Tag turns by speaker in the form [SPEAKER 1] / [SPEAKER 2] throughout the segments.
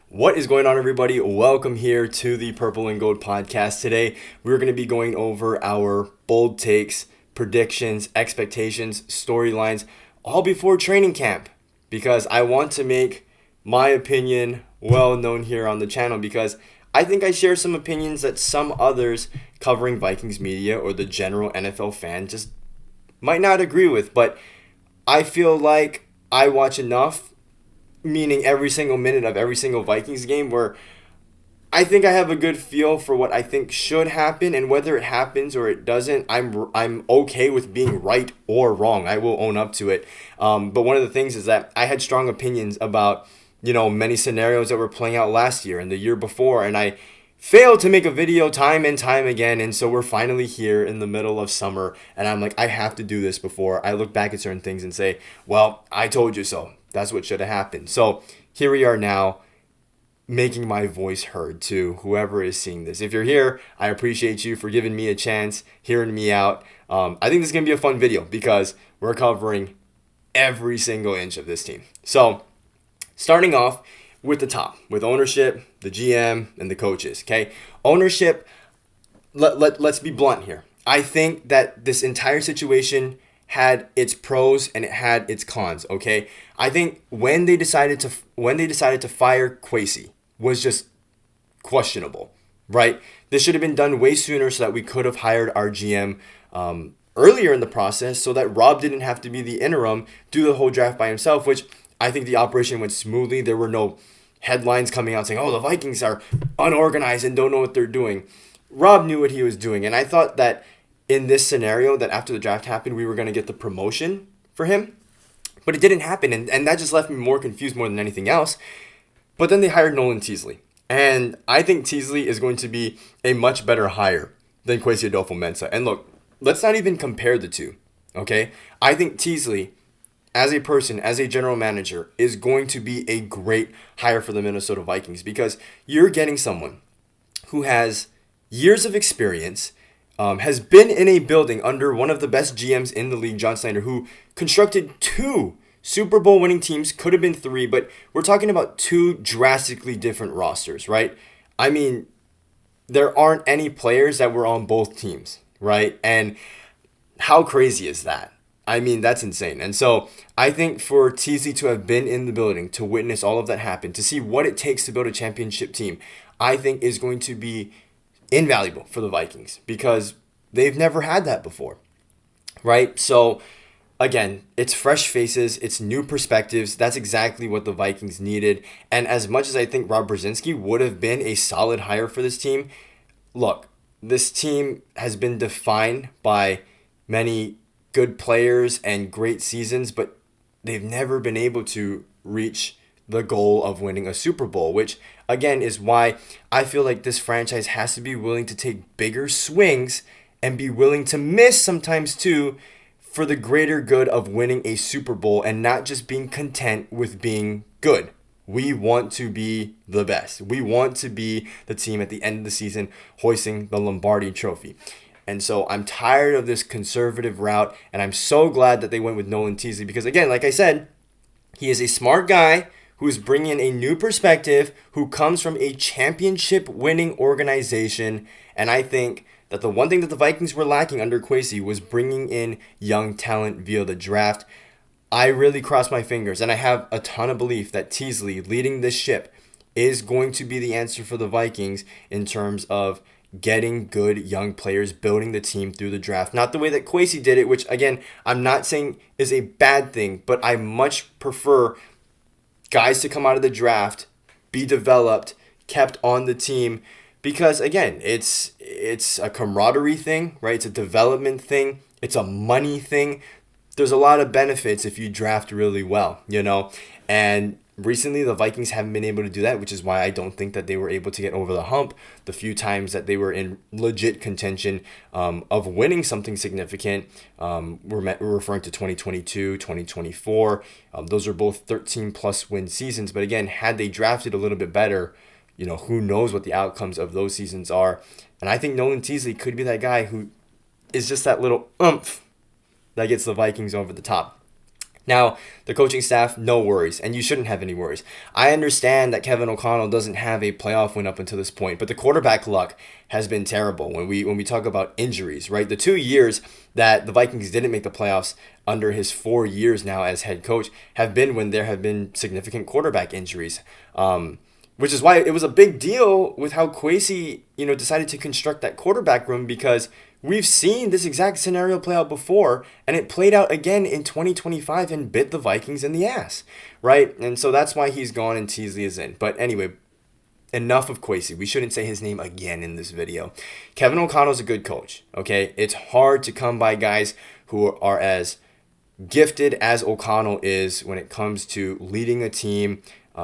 [SPEAKER 1] What is going on, everybody? Welcome here to the Purple and Gold podcast. Today, we're going to be going over our bold takes, predictions, expectations, storylines, all before training camp. Because I want to make my opinion well known here on the channel, because I think I share some opinions that some others covering Vikings media or the general NFL fan just might not agree with. But I feel like I watch enough, meaning every single minute of every single Vikings game, where I think I have a good feel for what I think should happen, and whether it happens or it doesn't, I'm okay with being right or wrong. I will own up to it. But one of the things is that I had strong opinions about many scenarios that were playing out last year and the year before, and I failed to make a video time and time again. And so we're finally here in the middle of summer, and I'm like, I have to do this before I look back at certain things and say, well, I told you so. That's what should have happened. So here we are now, making my voice heard to whoever is seeing this. If you're here, I appreciate you for giving me a chance, hearing me out. I think this is going to be a fun video because we're covering every single inch of this team. So starting off with the top, with ownership, the GM, and the coaches. Okay, ownership, let's be blunt here. I think that this entire situation had its pros and it had its cons. Okay, I think when they decided to fire Kwesi was just questionable, right? This should have been done way sooner so that we could have hired our GM earlier in the process, so that Rob didn't have to be the interim, do the whole draft by himself. Which I think the operation went smoothly. There were no headlines coming out saying, "Oh, the Vikings are unorganized and don't know what they're doing." Rob knew what he was doing, and I thought that in this scenario, that after the draft happened, we were going to get the promotion for him. But it didn't happen, and that just left me more confused more than anything else. But then they hired Nolan Teasley. And I think Teasley is going to be a much better hire than Kwesi Adolfo-Mensah. And look, let's not even compare the two, okay? I think Teasley, as a person, as a general manager, is going to be a great hire for the Minnesota Vikings, because you're getting someone who has years of experience, has been in a building under one of the best GMs in the league, John Snyder, who constructed two Super Bowl winning teams. Could have been three, but we're talking about two drastically different rosters, right? I mean, there aren't any players that were on both teams, right? And how crazy is that? I mean, that's insane. And so I think for Teasley to have been in the building, to witness all of that happen, to see what it takes to build a championship team, I think is going to be invaluable for the Vikings, because they've never had that before, right? So again, it's fresh faces, it's new perspectives. That's exactly what the Vikings needed. And as much as I think Rob Brzezinski would have been a solid hire for this team, look, this team has been defined by many good players and great seasons, but they've never been able to reach the goal of winning a Super Bowl, which again is why I feel like this franchise has to be willing to take bigger swings and be willing to miss sometimes too, for the greater good of winning a Super Bowl and not just being content with being good. We want to be the best. We want to be the team at the end of the season hoisting the Lombardi trophy. And so I'm tired of this conservative route, and I'm so glad that they went with Nolan Teasley, because again, like I said, he is a smart guy who's bringing a new perspective, who comes from a championship winning organization. And I think that the one thing that the Vikings were lacking under Kwesi was bringing in young talent via the draft. I really cross my fingers, and I have a ton of belief that Teasley leading this ship is going to be the answer for the Vikings in terms of getting good young players, building the team through the draft. Not the way that Kwesi did it, which again, I'm not saying is a bad thing, but I much prefer guys to come out of the draft, be developed, kept on the team, because again, it's a camaraderie thing, right? It's a development thing. It's a money thing. There's a lot of benefits if you draft really well, and recently the Vikings haven't been able to do that, which is why I don't think that they were able to get over the hump the few times that they were in legit contention of winning something significant. We're referring to 2022, 2024. Those are both 13-plus win seasons. But again, had they drafted a little bit better, who knows what the outcomes of those seasons are. And I think Nolan Teasley could be that guy who is just that little oomph that gets the Vikings over the top. Now, the coaching staff, no worries, and you shouldn't have any worries. I understand that Kevin O'Connell doesn't have a playoff win up until this point, but the quarterback luck has been terrible when we talk about injuries, right? The 2 years that the Vikings didn't make the playoffs under his 4 years now as head coach have been when there have been significant quarterback injuries. Which is why it was a big deal with how Kwesi, decided to construct that quarterback room, because we've seen this exact scenario play out before, and it played out again in 2025 and bit the Vikings in the ass, right? And so that's why he's gone and Teasley is in. But anyway, enough of Kwesi. We shouldn't say his name again in this video. Kevin O'Connell's a good coach, okay? It's hard to come by guys who are as gifted as O'Connell is when it comes to leading a team,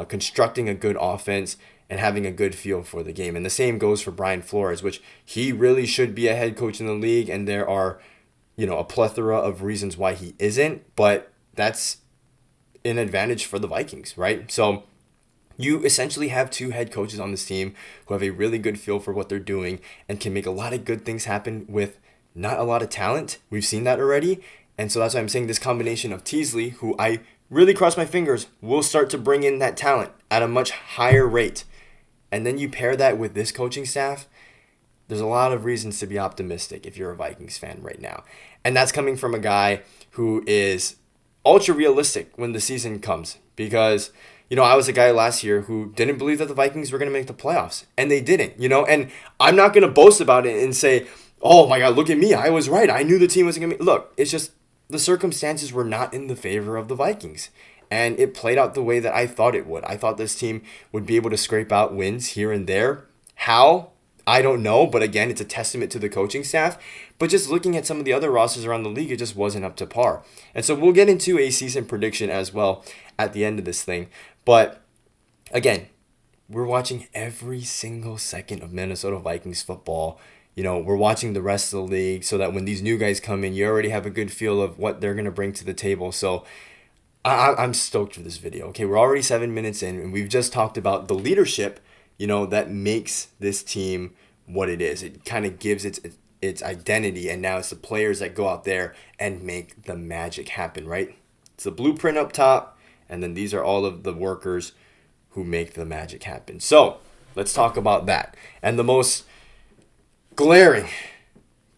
[SPEAKER 1] constructing a good offense, and having a good feel for the game. And the same goes for Brian Flores, which he really should be a head coach in the league, and there are, a plethora of reasons why he isn't, but that's an advantage for the Vikings, right? So you essentially have two head coaches on this team who have a really good feel for what they're doing and can make a lot of good things happen with not a lot of talent. We've seen that already. And so that's why I'm saying this combination of Teasley, who I really cross my fingers will start to bring in that talent at a much higher rate, and then you pair that with this coaching staff, there's a lot of reasons to be optimistic if you're a Vikings fan right now. And that's coming from a guy who is ultra realistic when the season comes, because I was a guy last year who didn't believe that the Vikings were going to make the playoffs, and they didn't, and I'm not going to boast about it and say, oh my God, look at me, I was right, I knew the team wasn't going to look, it's just the circumstances were not in the favor of the Vikings, and it played out the way that I thought it would. I thought this team would be able to scrape out wins here and there. How? I don't know, but again, it's a testament to the coaching staff. But just looking at some of the other rosters around the league, it just wasn't up to par. And so we'll get into a season prediction as well at the end of this thing. But again, we're watching every single second of Minnesota Vikings football. We're watching the rest of the league so that when these new guys come in, you already have a good feel of what they're going to bring to the table. So I'm stoked for this video. Okay, we're already 7 minutes in, and we've just talked about the leadership, that makes this team what it is. It kind of gives its identity, and now it's the players that go out there and make the magic happen, right? It's the blueprint up top, and then these are all of the workers who make the magic happen. So let's talk about that. And the most glaring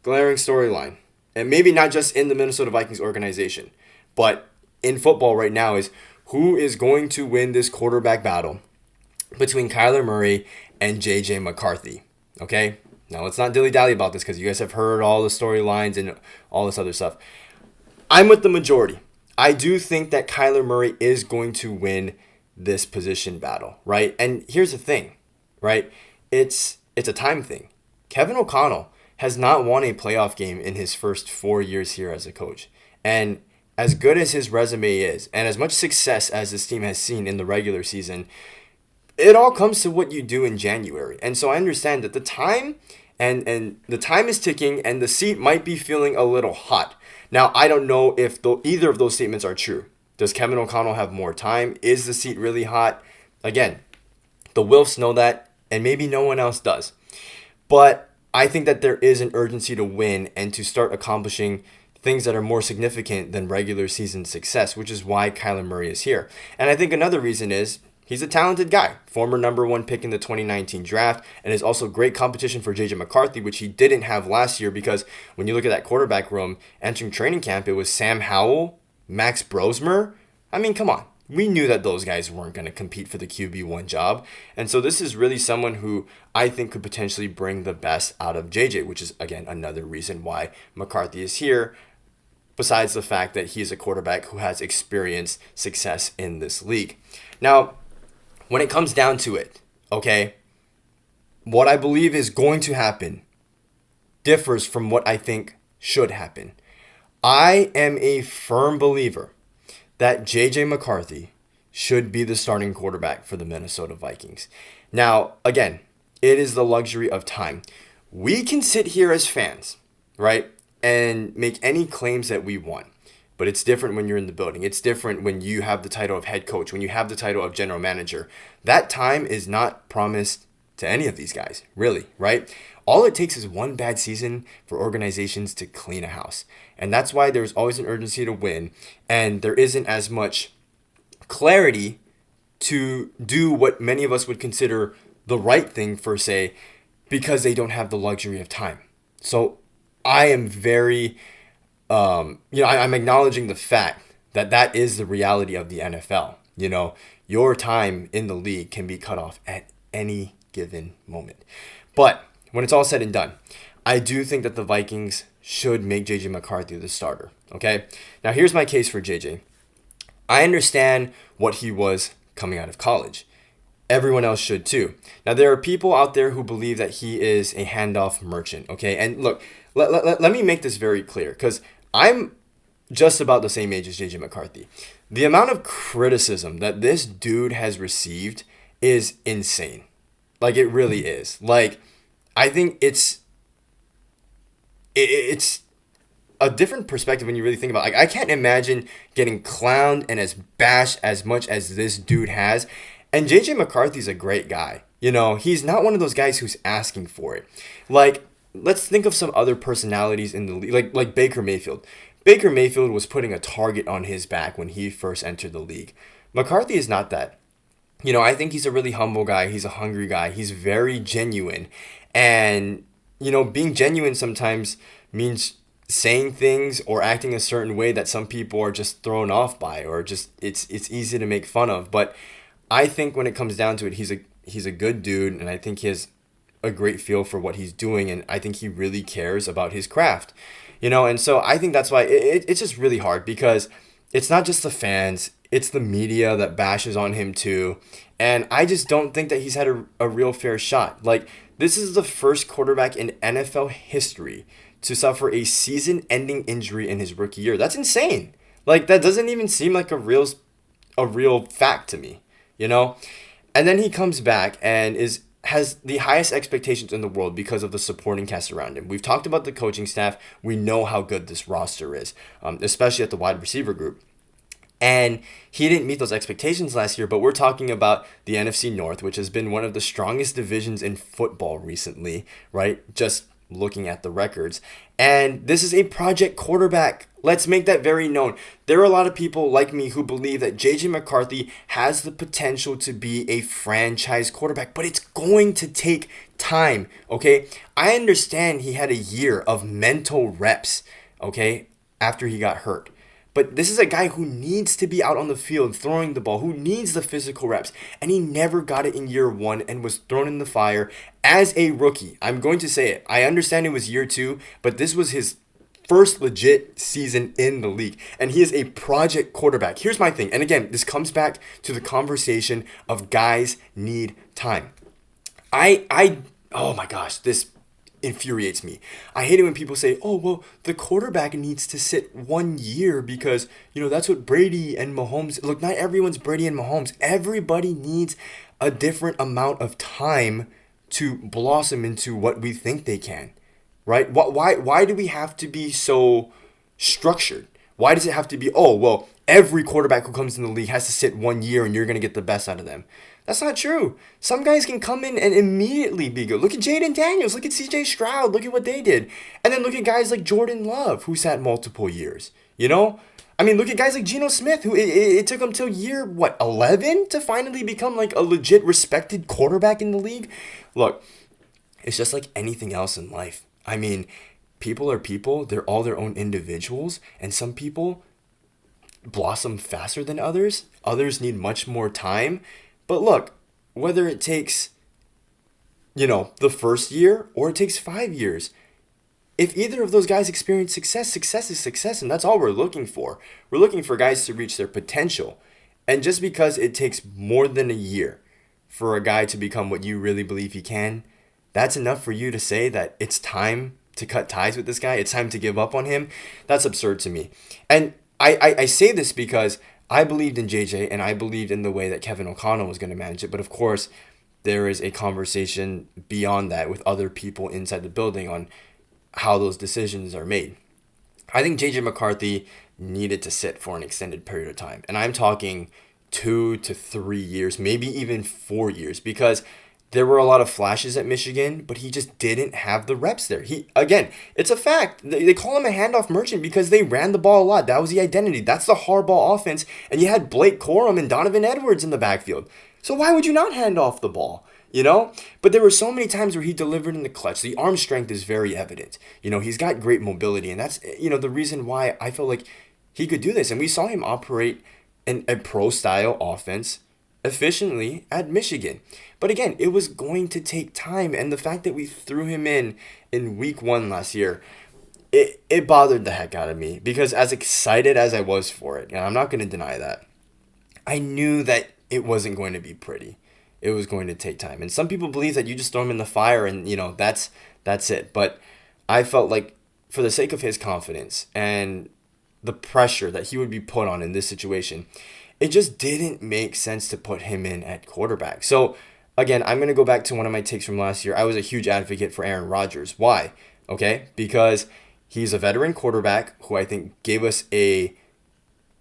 [SPEAKER 1] storyline, and maybe not just in the Minnesota Vikings organization, but in football right now, is who is going to win this quarterback battle between Kyler Murray and J.J. McCarthy. Okay? Now, let's not dilly-dally about this because you guys have heard all the storylines and all this other stuff. I'm with the majority. I do think that Kyler Murray is going to win this position battle, right? And here's the thing, right? It's a time thing. Kevin O'Connell has not won a playoff game in his first 4 years here as a coach. And as good as his resume is, and as much success as this team has seen in the regular season, it all comes to what you do in January. And so I understand that the time and the time is ticking, and the seat might be feeling a little hot. Now, I don't know if either of those statements are true. Does Kevin O'Connell have more time? Is the seat really hot? Again, the Wilfs know that, and maybe no one else does. But I think that there is an urgency to win and to start accomplishing things that are more significant than regular season success, which is why Kyler Murray is here. And I think another reason is he's a talented guy, former number one pick in the 2019 draft, and is also great competition for J.J. McCarthy, which he didn't have last year, because when you look at that quarterback room entering training camp, it was Sam Howell, Max Brosmer. I mean, come on. We knew that those guys weren't going to compete for the QB1 job. And so this is really someone who I think could potentially bring the best out of JJ, which is, again, another reason why McCarthy is here, besides the fact that he is a quarterback who has experienced success in this league. Now, when it comes down to it, okay, what I believe is going to happen differs from what I think should happen. I am a firm believer that J.J. McCarthy should be the starting quarterback for the Minnesota Vikings. Now, again, it is the luxury of time. We can sit here as fans, right, and make any claims that we want. But it's different when you're in the building. It's different when you have the title of head coach, when you have the title of general manager. That time is not promised to any of these guys, really, right? All it takes is one bad season for organizations to clean a house. And that's why there's always an urgency to win, and there isn't as much clarity to do what many of us would consider the right thing for, say, because they don't have the luxury of time. So I am very, I'm acknowledging the fact that that is the reality of the NFL. Your time in the league can be cut off at any given moment. But when it's all said and done, I do think that the Vikings should make JJ McCarthy the starter. Okay? Now here's my case for JJ. I understand what he was coming out of college. Everyone else should too. Now, there are people out there who believe that he is a handoff merchant, okay? And look, let me make this very clear, because I'm just about the same age as JJ McCarthy. The amount of criticism that this dude has received is insane. Like, it really is. Like, I think it's a different perspective when you really think about it. Like, I can't imagine getting clowned and as bashed as much as this dude has. And JJ McCarthy's a great guy. He's not one of those guys who's asking for it. Like, let's think of some other personalities in the league, like Baker Mayfield. Baker Mayfield was putting a target on his back when he first entered the league. McCarthy is not that. I think he's a really humble guy. He's a hungry guy. He's very genuine. And, being genuine sometimes means saying things or acting a certain way that some people are just thrown off by, or just it's easy to make fun of. But I think when it comes down to it, he's a good dude, and I think he has a great feel for what he's doing, and I think he really cares about his craft. And so I think that's why it's just really hard, because it's not just the fans, it's the media that bashes on him too. And I just don't think that he's had a real fair shot. Like, this is the first quarterback in NFL history to suffer a season-ending injury in his rookie year. That's insane. Like, that doesn't even seem like a real fact to me, And then he comes back and has the highest expectations in the world because of the supporting cast around him. We've talked about the coaching staff. We know how good this roster is, especially at the wide receiver group. And he didn't meet those expectations last year, but we're talking about the NFC North, which has been one of the strongest divisions in football recently, right? Just looking at the records. And this is a project quarterback. Let's make that very known. There are a lot of people like me who believe that JJ McCarthy has the potential to be a franchise quarterback, but it's going to take time, okay? I understand he had a year of mental reps, okay, after he got hurt. But this is a guy who needs to be out on the field throwing the ball, who needs the physical reps. And he never got it in year one and was thrown in the fire as a rookie. I'm going to say it. I understand it was year two, but this was his first legit season in the league. And he is a project quarterback. Here's my thing. And again, this comes back to the conversation of guys need time. Oh my gosh, this infuriates me. I hate it when people say, oh, well, the quarterback needs to sit 1 year because, that's what Brady and Mahomes. Look, not everyone's Brady and Mahomes. Everybody needs a different amount of time to blossom into what we think they can, right? Why do we have to be so structured? Why does it have to be, oh, well, every quarterback who comes in the league has to sit 1 year and you're going to get the best out of them? That's not true. Some guys can come in and immediately be good. Look at Jaden Daniels. Look at CJ Stroud. Look at what they did. And then look at guys like Jordan Love, who sat multiple years. Look at guys like Geno Smith, who it took him till year, 11 to finally become like a legit respected quarterback in the league? Look, it's just like anything else in life. People are people. They're all their own individuals. And some people blossom faster than others. Others need much more time. But look, whether it takes, the first year or it takes 5 years, if either of those guys experience success, success is success, and that's all we're looking for. We're looking for guys to reach their potential. And just because it takes more than a year for a guy to become what you really believe he can, that's enough for you to say that it's time to cut ties with this guy, it's time to give up on him. That's absurd to me. And I say this because I believed in JJ, and I believed in the way that Kevin O'Connell was going to manage it. But of course, there is a conversation beyond that with other people inside the building on how those decisions are made. I think JJ McCarthy needed to sit for an extended period of time. And I'm talking 2 to 3 years, maybe even 4 years, because there were a lot of flashes at Michigan, but he just didn't have the reps there. Again, it's a fact. They call him a handoff merchant because they ran the ball a lot. That was the identity. That's the hardball offense. And you had Blake Corum and Donovan Edwards in the backfield. So why would you not hand off the ball? But there were so many times where he delivered in the clutch. The arm strength is very evident. He's got great mobility, and that's, the reason why I feel like he could do this. And we saw him operate in a pro-style offense efficiently at Michigan. But again, it was going to take time, and the fact that we threw him in week 1 last year, it bothered the heck out of me, because as excited as I was for it, and I'm not going to deny that, I knew that it wasn't going to be pretty. It was going to take time. And some people believe that you just throw him in the fire and, that's it. But I felt like, for the sake of his confidence and the pressure that he would be put on in this situation, it just didn't make sense to put him in at quarterback. So, again, I'm going to go back to one of my takes from last year. I was a huge advocate for Aaron Rodgers. Why? Okay? Because he's a veteran quarterback who I think gave us a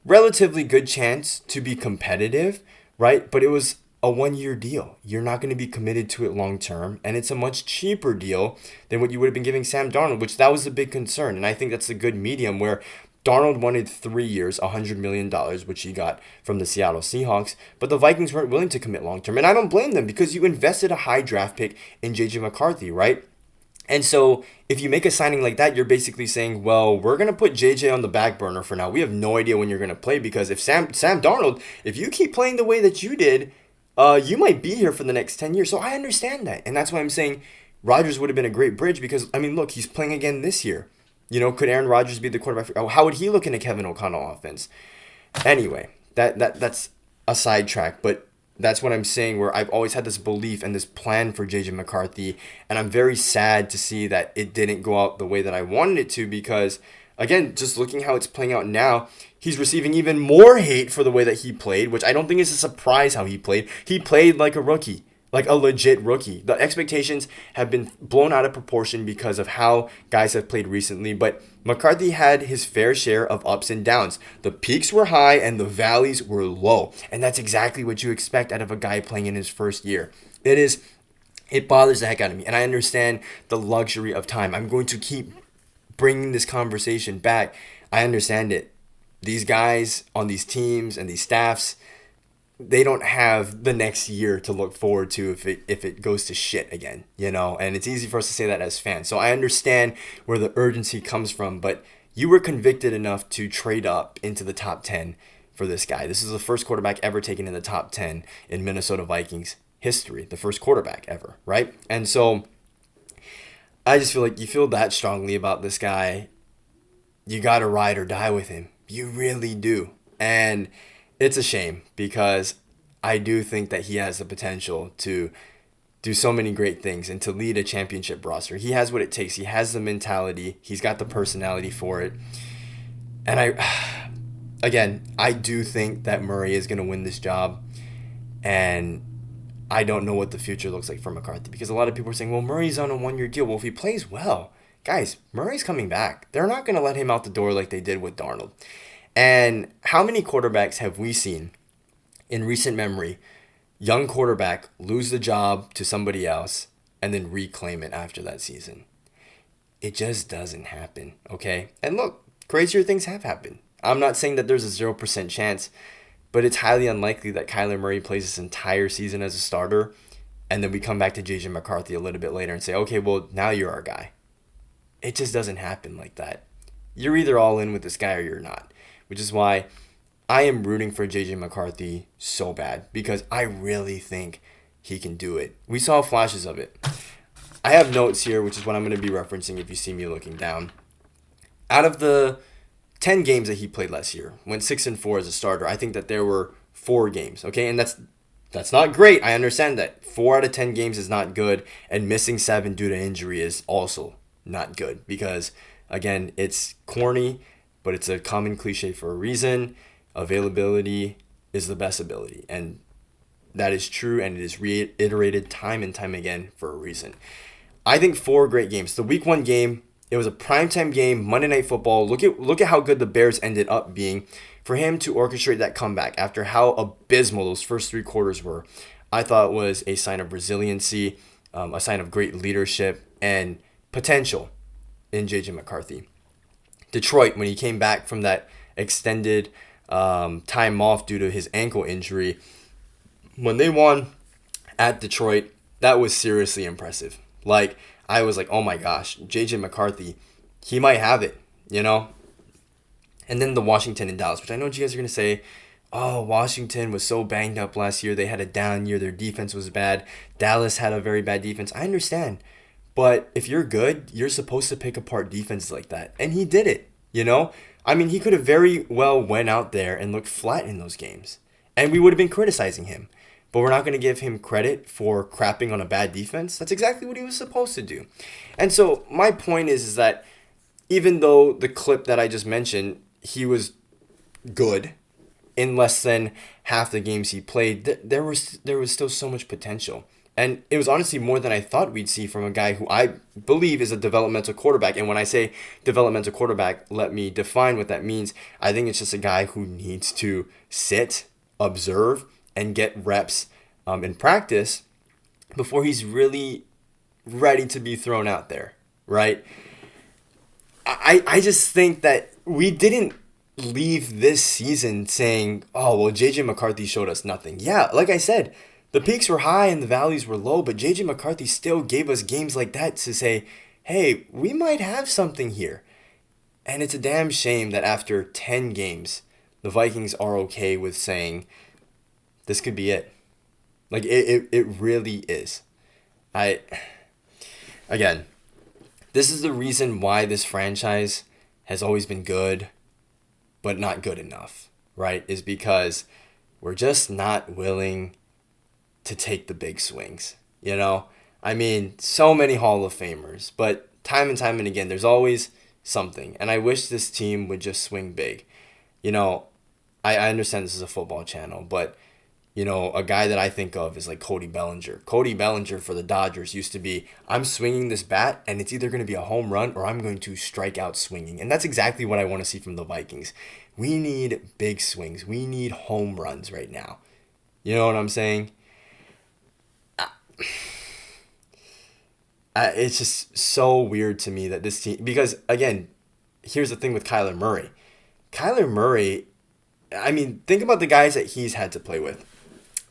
[SPEAKER 1] relatively good chance to be competitive, right? But it was a 1-year deal. You're not going to be committed to it long term, and it's a much cheaper deal than what you would have been giving Sam Darnold, which that was a big concern. And I think that's a good medium where Darnold wanted 3 years, $100 million, which he got from the Seattle Seahawks, but the Vikings weren't willing to commit long term. And I don't blame them, because you invested a high draft pick in J.J. McCarthy, right? And so if you make a signing like that, you're basically saying, well, we're going to put JJ on the back burner for now. We have no idea when you're going to play, because if Sam Darnold, if you keep playing the way that you did, you might be here for the next 10 years. So I understand that. And that's why I'm saying Rodgers would have been a great bridge, because, look, he's playing again this year. Could Aaron Rodgers be the quarterback? How would he look in a Kevin O'Connell offense? Anyway, that's a sidetrack, but that's what I'm saying, where I've always had this belief and this plan for J.J. McCarthy, and I'm very sad to see that it didn't go out the way that I wanted it to, because, again, just looking how it's playing out now, he's receiving even more hate for the way that he played, which I don't think is a surprise how he played. He played like a rookie. Like a legit rookie. The expectations have been blown out of proportion because of how guys have played recently, but McCarthy had his fair share of ups and downs. The peaks were high and the valleys were low, and that's exactly what you expect out of a guy playing in his first year. It bothers the heck out of me, and I understand the luxury of time. I'm going to keep bringing this conversation back. I understand it. These guys on these teams and these staffs, they don't have the next year to look forward to if it goes to shit again, and it's easy for us to say that as fans. So I understand where the urgency comes from, but you were convicted enough to trade up into the top 10 for this guy. This is the first quarterback ever taken in the top 10 in Minnesota Vikings history, the first quarterback ever, right? And so I just feel like you feel that strongly about this guy, you got to ride or die with him. You really do. And it's a shame, because I do think that he has the potential to do so many great things and to lead a championship roster. He has what it takes. He has the mentality. He's got the personality for it. And I do think that Murray is going to win this job. And I don't know what the future looks like for McCarthy, because a lot of people are saying, well, Murray's on a 1-year deal. Well, if he plays well, guys, Murray's coming back. They're not going to let him out the door like they did with Darnold. And how many quarterbacks have we seen in recent memory, young quarterback lose the job to somebody else and then reclaim it after that season? It just doesn't happen, okay? And look, crazier things have happened. I'm not saying that there's a 0% chance, but it's highly unlikely that Kyler Murray plays this entire season as a starter, and then we come back to J.J. McCarthy a little bit later and say, okay, well, now you're our guy. It just doesn't happen like that. You're either all in with this guy or you're not. Which is why I am rooting for J.J. McCarthy so bad, because I really think he can do it. We saw flashes of it. I have notes here, which is what I'm going to be referencing if you see me looking down. Out of the 10 games that he played last year, went 6-4 as a starter, I think that there were 4 games, okay? And that's not great. I understand that. 4 out of 10 games is not good, and missing 7 due to injury is also not good, because, again, it's corny, but it's a common cliche for a reason. Availability is the best ability. And that is true, and it is reiterated time and time again for a reason. I think 4 great games. The week 1 game, it was a primetime game, Monday Night Football. Look at how good the Bears ended up being. For him to orchestrate that comeback after how abysmal those first 3 quarters were, I thought was a sign of resiliency, a sign of great leadership and potential in J.J. McCarthy. Detroit, when he came back from that extended time off due to his ankle injury, when they won at Detroit, that was seriously impressive. Like, I was like, oh my gosh, J.J. McCarthy, he might have it, you know? And then the Washington and Dallas, which I know you guys are going to say, oh, Washington was so banged up last year. They had a down year. Their defense was bad. Dallas had a very bad defense. I understand. But if you're good, you're supposed to pick apart defenses like that. And he did it, you know? I mean, he could have very well went out there and looked flat in those games. And we would have been criticizing him. But we're not going to give him credit for crapping on a bad defense. That's exactly what he was supposed to do. And so my point is that even though the clip that I just mentioned, he was good in less than half the games he played, there was still so much potential. And it was honestly more than I thought we'd see from a guy who I believe is a developmental quarterback. And when I say developmental quarterback, let me define what that means. I think it's just a guy who needs to sit, observe, and get reps in practice before he's really ready to be thrown out there, right? I just think that we didn't leave this season saying, oh, well, J.J. McCarthy showed us nothing. Yeah, like I said, the peaks were high and the valleys were low, but J.J. McCarthy still gave us games like that to say, hey, we might have something here. And it's a damn shame that after 10 games, the Vikings are okay with saying, this could be it. Like, it really is. Again, this is the reason why this franchise has always been good, but not good enough, right? Is because we're just not willing to take the big swings, you know? I mean, so many Hall of Famers, but time and again, there's always something. And I wish this team would just swing big. You know, I understand this is a football channel, but you know, a guy that I think of is like Cody Bellinger. Cody Bellinger for the Dodgers used to be, I'm swinging this bat and it's either going to be a home run or I'm going to strike out swinging. And that's exactly what I want to see from the Vikings. We need big swings. We need home runs right now. You know what I'm saying? It's just so weird to me that this team, because again, here's the thing with Kyler Murray. Kyler Murray, I mean, think about the guys that he's had to play with.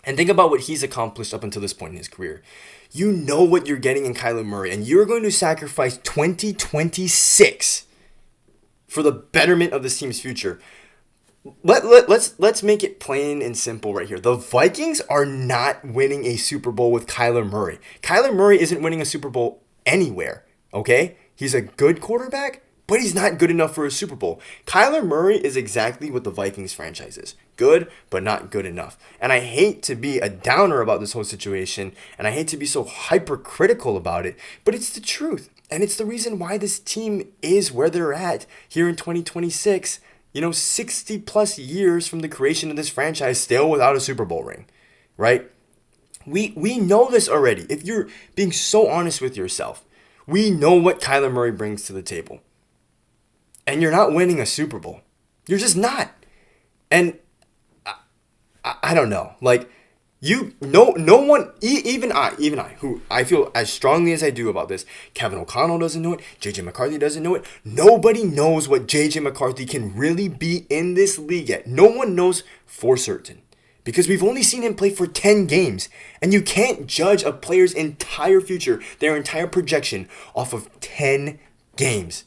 [SPEAKER 1] And think about what he's accomplished up until this point in his career. You know what you're getting in Kyler Murray, and you're going to sacrifice 2026 for the betterment of this team's future. Let's make it plain and simple right here. The Vikings are not winning a Super Bowl with Kyler Murray. Kyler Murray isn't winning a Super Bowl anywhere, okay? He's a good quarterback, but he's not good enough for a Super Bowl. Kyler Murray is exactly what the Vikings franchise is. Good, but not good enough. And I hate to be a downer about this whole situation, and I hate to be so hypercritical about it, but it's the truth. And it's the reason why this team is where they're at here in 2026, 60 plus years from the creation of this franchise, still without a Super Bowl ring, right? We know this already. If you're being so honest with yourself, we know what Kyler Murray brings to the table. And you're not winning a Super Bowl. You're just not. And I don't know. Like, no one, even I, who I feel as strongly as I do about this, Kevin O'Connell doesn't know it, J.J. McCarthy doesn't know it. Nobody knows what J.J. McCarthy can really be in this league yet. No one knows for certain. Because we've only seen him play for 10 games. And you can't judge a player's entire future, their entire projection, off of 10 games.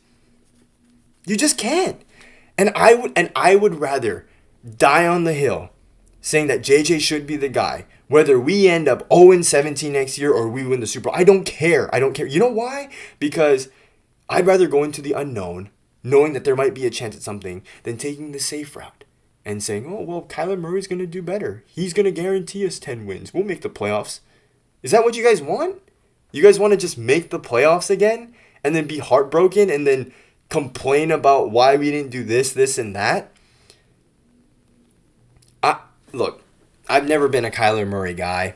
[SPEAKER 1] You just can't. And I would rather die on the hill saying that JJ should be the guy, whether we end up 0-17 next year or we win the Super Bowl. I don't care. You know why? Because I'd rather go into the unknown, knowing that there might be a chance at something, than taking the safe route and saying, oh, well, Kyler Murray's going to do better. He's going to guarantee us 10 wins. We'll make the playoffs. Is that what you guys want? You guys want to just make the playoffs again and then be heartbroken and then complain about why we didn't do this, and that? Look, I've never been a Kyler Murray guy.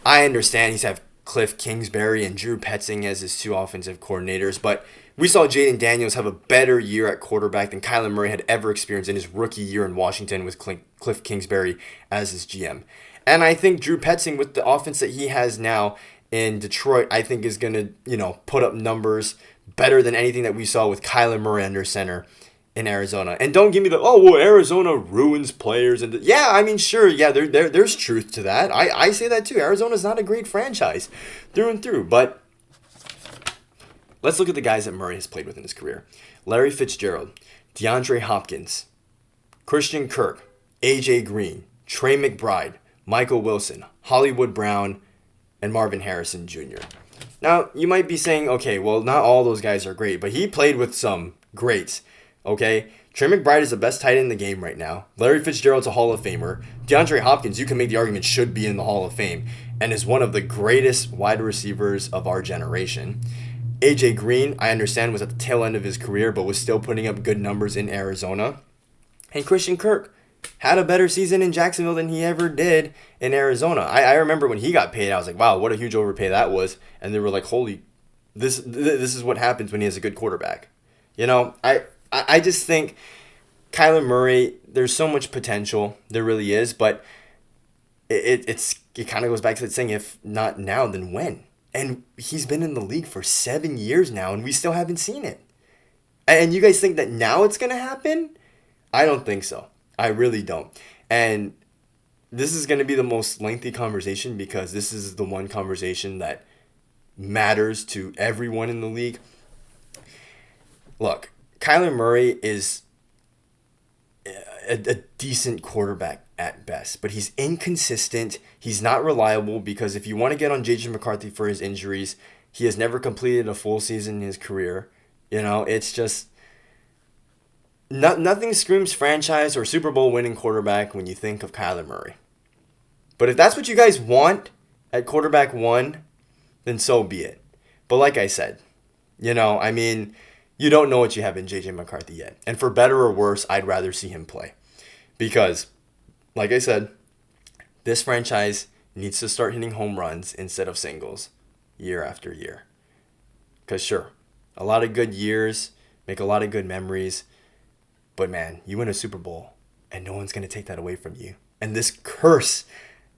[SPEAKER 1] I understand he's had Cliff Kingsbury and Drew Petzing as his two offensive coordinators, but we saw Jaden Daniels have a better year at quarterback than Kyler Murray had ever experienced in his rookie year in Washington with Cliff Kingsbury as his GM. And I think Drew Petzing, with the offense that he has now in Detroit, I think is going to, put up numbers better than anything that we saw with Kyler Murray under center in Arizona. And don't give me Arizona ruins players. And yeah, I mean, sure, yeah, there's truth to that. I say that too. Arizona's not a great franchise through and through. But let's look at the guys that Murray has played with in his career. Larry Fitzgerald, DeAndre Hopkins, Christian Kirk, A.J. Green, Trey McBride, Michael Wilson, Hollywood Brown, and Marvin Harrison Jr. Now, you might be saying, okay, well, not all those guys are great, but he played with some greats, okay? Trey McBride is the best tight end in the game right now. Larry Fitzgerald's a Hall of Famer. DeAndre Hopkins, you can make the argument, should be in the Hall of Fame and is one of the greatest wide receivers of our generation. A.J. Green, I understand, was at the tail end of his career, but was still putting up good numbers in Arizona. And Christian Kirk had a better season in Jacksonville than he ever did in Arizona. I remember when he got paid, I was like, wow, what a huge overpay that was. And they were like, holy, this is what happens when he has a good quarterback. I just think Kyler Murray, there's so much potential. There really is. But it kind of goes back to that saying, if not now, then when? And he's been in the league for 7 years now, and we still haven't seen it. And you guys think that now it's going to happen? I don't think so. I really don't. And this is going to be the most lengthy conversation because this is the one conversation that matters to everyone in the league. Look, Kyler Murray is a decent quarterback at best, but he's inconsistent. He's not reliable because if you want to get on J.J. McCarthy for his injuries, he has never completed a full season in his career. It's just nothing screams franchise or Super Bowl winning quarterback when you think of Kyler Murray. But if that's what you guys want at quarterback one, then so be it. But like I said, you don't know what you have in J.J. McCarthy yet. And for better or worse, I'd rather see him play. Because, like I said, this franchise needs to start hitting home runs instead of singles year after year. Because sure, a lot of good years make a lot of good memories. But man, you win a Super Bowl and no one's going to take that away from you. And this curse,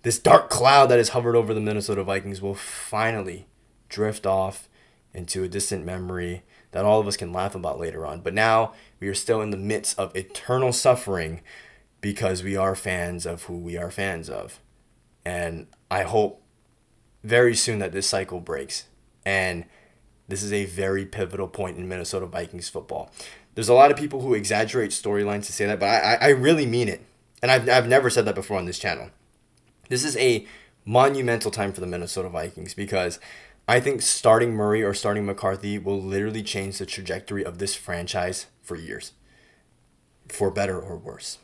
[SPEAKER 1] this dark cloud that has hovered over the Minnesota Vikings will finally drift off into a distant memory that all of us can laugh about later on. But now we are still in the midst of eternal suffering because we are fans of who we are fans of. And I hope very soon that this cycle breaks. And this is a very pivotal point in Minnesota Vikings football. There's a lot of people who exaggerate storylines to say that, but I really mean it. And I've never said that before on this channel. This is a monumental time for the Minnesota Vikings because I think starting Murray or starting McCarthy will literally change the trajectory of this franchise for years, for better or worse.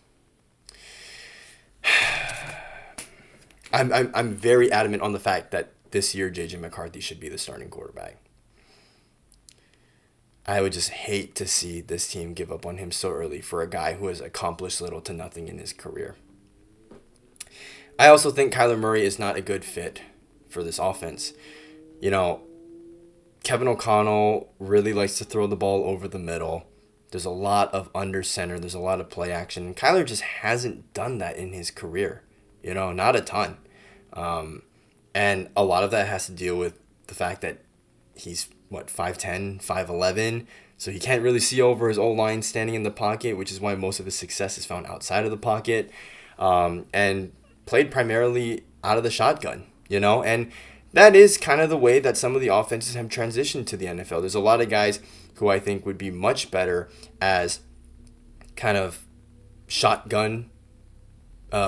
[SPEAKER 1] I'm very adamant on the fact that this year J.J. McCarthy should be the starting quarterback. I would just hate to see this team give up on him so early for a guy who has accomplished little to nothing in his career. I also think Kyler Murray is not a good fit for this offense. Kevin O'Connell really likes to throw the ball over the middle. There's a lot of under center. There's a lot of play action. And Kyler just hasn't done that in his career. Not a ton. And a lot of that has to deal with the fact that he's, 5'10", 5'11", so he can't really see over his O-line standing in the pocket, which is why most of his success is found outside of the pocket, and played primarily out of the shotgun, and that is kind of the way that some of the offenses have transitioned to the NFL. There's a lot of guys who I think would be much better as kind of shotgun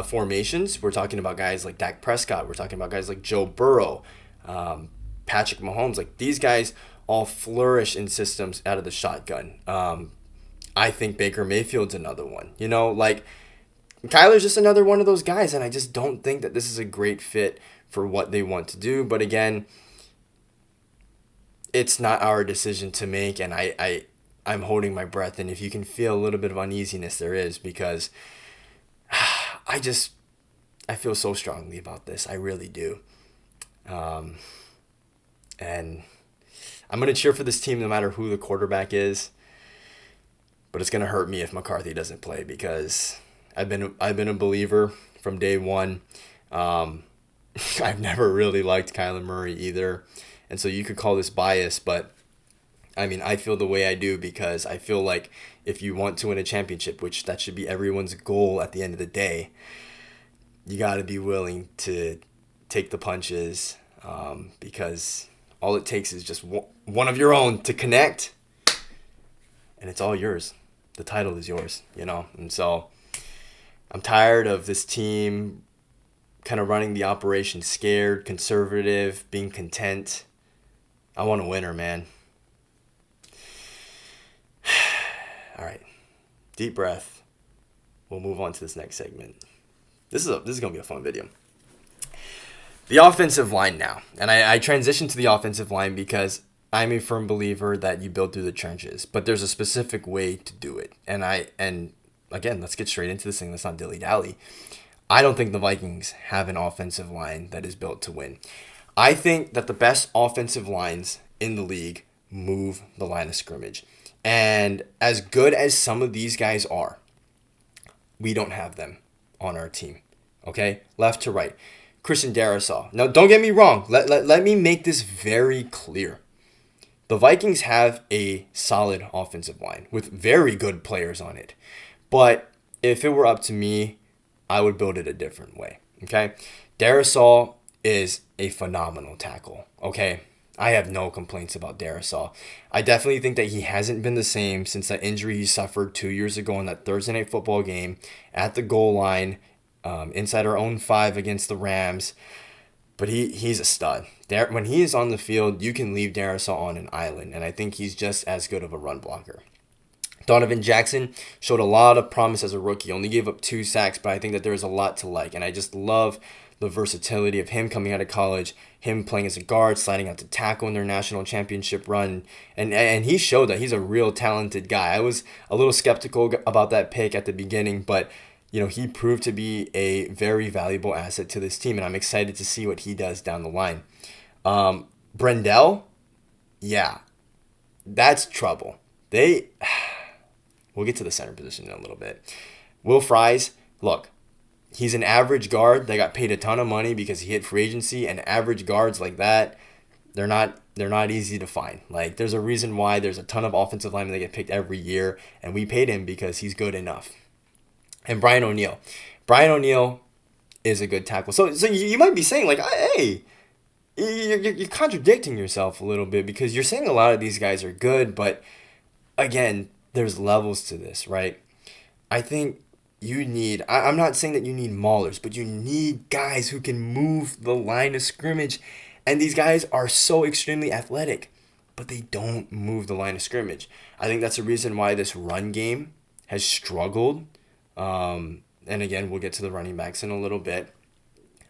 [SPEAKER 1] formations. We're talking about guys like Dak Prescott. We're talking about guys like Joe Burrow, Patrick Mahomes. Like, these guys all flourish in systems out of the shotgun. I think Baker Mayfield's another one. Kyler's just another one of those guys, and I just don't think that this is a great fit for what they want to do. But again, it's not our decision to make, and I'm holding my breath. And if you can feel a little bit of uneasiness, there is, because I feel so strongly about this. I really do. And I'm going to cheer for this team no matter who the quarterback is. But it's going to hurt me if McCarthy doesn't play, because I've been a believer from day one. I've never really liked Kyler Murray either. And so you could call this bias, but I mean, I feel the way I do because I feel like if you want to win a championship, which that should be everyone's goal at the end of the day, you got to be willing to take the punches, because all it takes is just one of your own to connect, and it's all yours. The title is yours, you know? And so I'm tired of this team kind of running the operation scared, conservative, being content. I want a winner, man. All right. Deep breath. We'll move on to this next segment. This is going to be a fun video. The offensive line now. And I transitioned to the offensive line because I'm a firm believer that you build through the trenches, but there's a specific way to do it. And again, let's get straight into this thing. Let's not dilly-dally. I don't think the Vikings have an offensive line that is built to win. I think that the best offensive lines in the league move the line of scrimmage. And as good as some of these guys are, we don't have them on our team. Okay? Left to right. Christian Darrisaw. Now, don't get me wrong. Let me make this very clear. The Vikings have a solid offensive line with very good players on it. But if it were up to me, I would build it a different way. Okay? Darrisaw is a phenomenal tackle. Okay? I have no complaints about Darrisaw. I definitely think that he hasn't been the same since that injury he suffered 2 years ago in that Thursday night football game at the goal line, inside our own 5 against the Rams. But he's a stud. When he is on the field, you can leave Darrisaw on an island, and I think he's just as good of a run blocker. Donovan Jackson showed a lot of promise as a rookie. Only gave up 2 sacks, but I think that there's a lot to like, and I just love the versatility of him coming out of college, him playing as a guard, sliding out to tackle in their national championship run, and he showed that he's a real talented guy. I was a little skeptical about that pick at the beginning, but he proved to be a very valuable asset to this team, and I'm excited to see what he does down the line. Brendel, yeah, that's trouble. We'll get to the center position in a little bit. Will Fries, look, he's an average guard. They got paid a ton of money because he hit free agency, and average guards like that, they're not easy to find. Like, there's a reason why there's a ton of offensive linemen that get picked every year, and we paid him because he's good enough. And Brian O'Neill. Brian O'Neill is a good tackle. So you might be saying, like, hey, you're contradicting yourself a little bit because you're saying a lot of these guys are good, but again, there's levels to this, right? I think I'm not saying that you need maulers, but you need guys who can move the line of scrimmage. And these guys are so extremely athletic, but they don't move the line of scrimmage. I think that's the reason why this run game has struggled. And again, we'll get to the running backs in a little bit.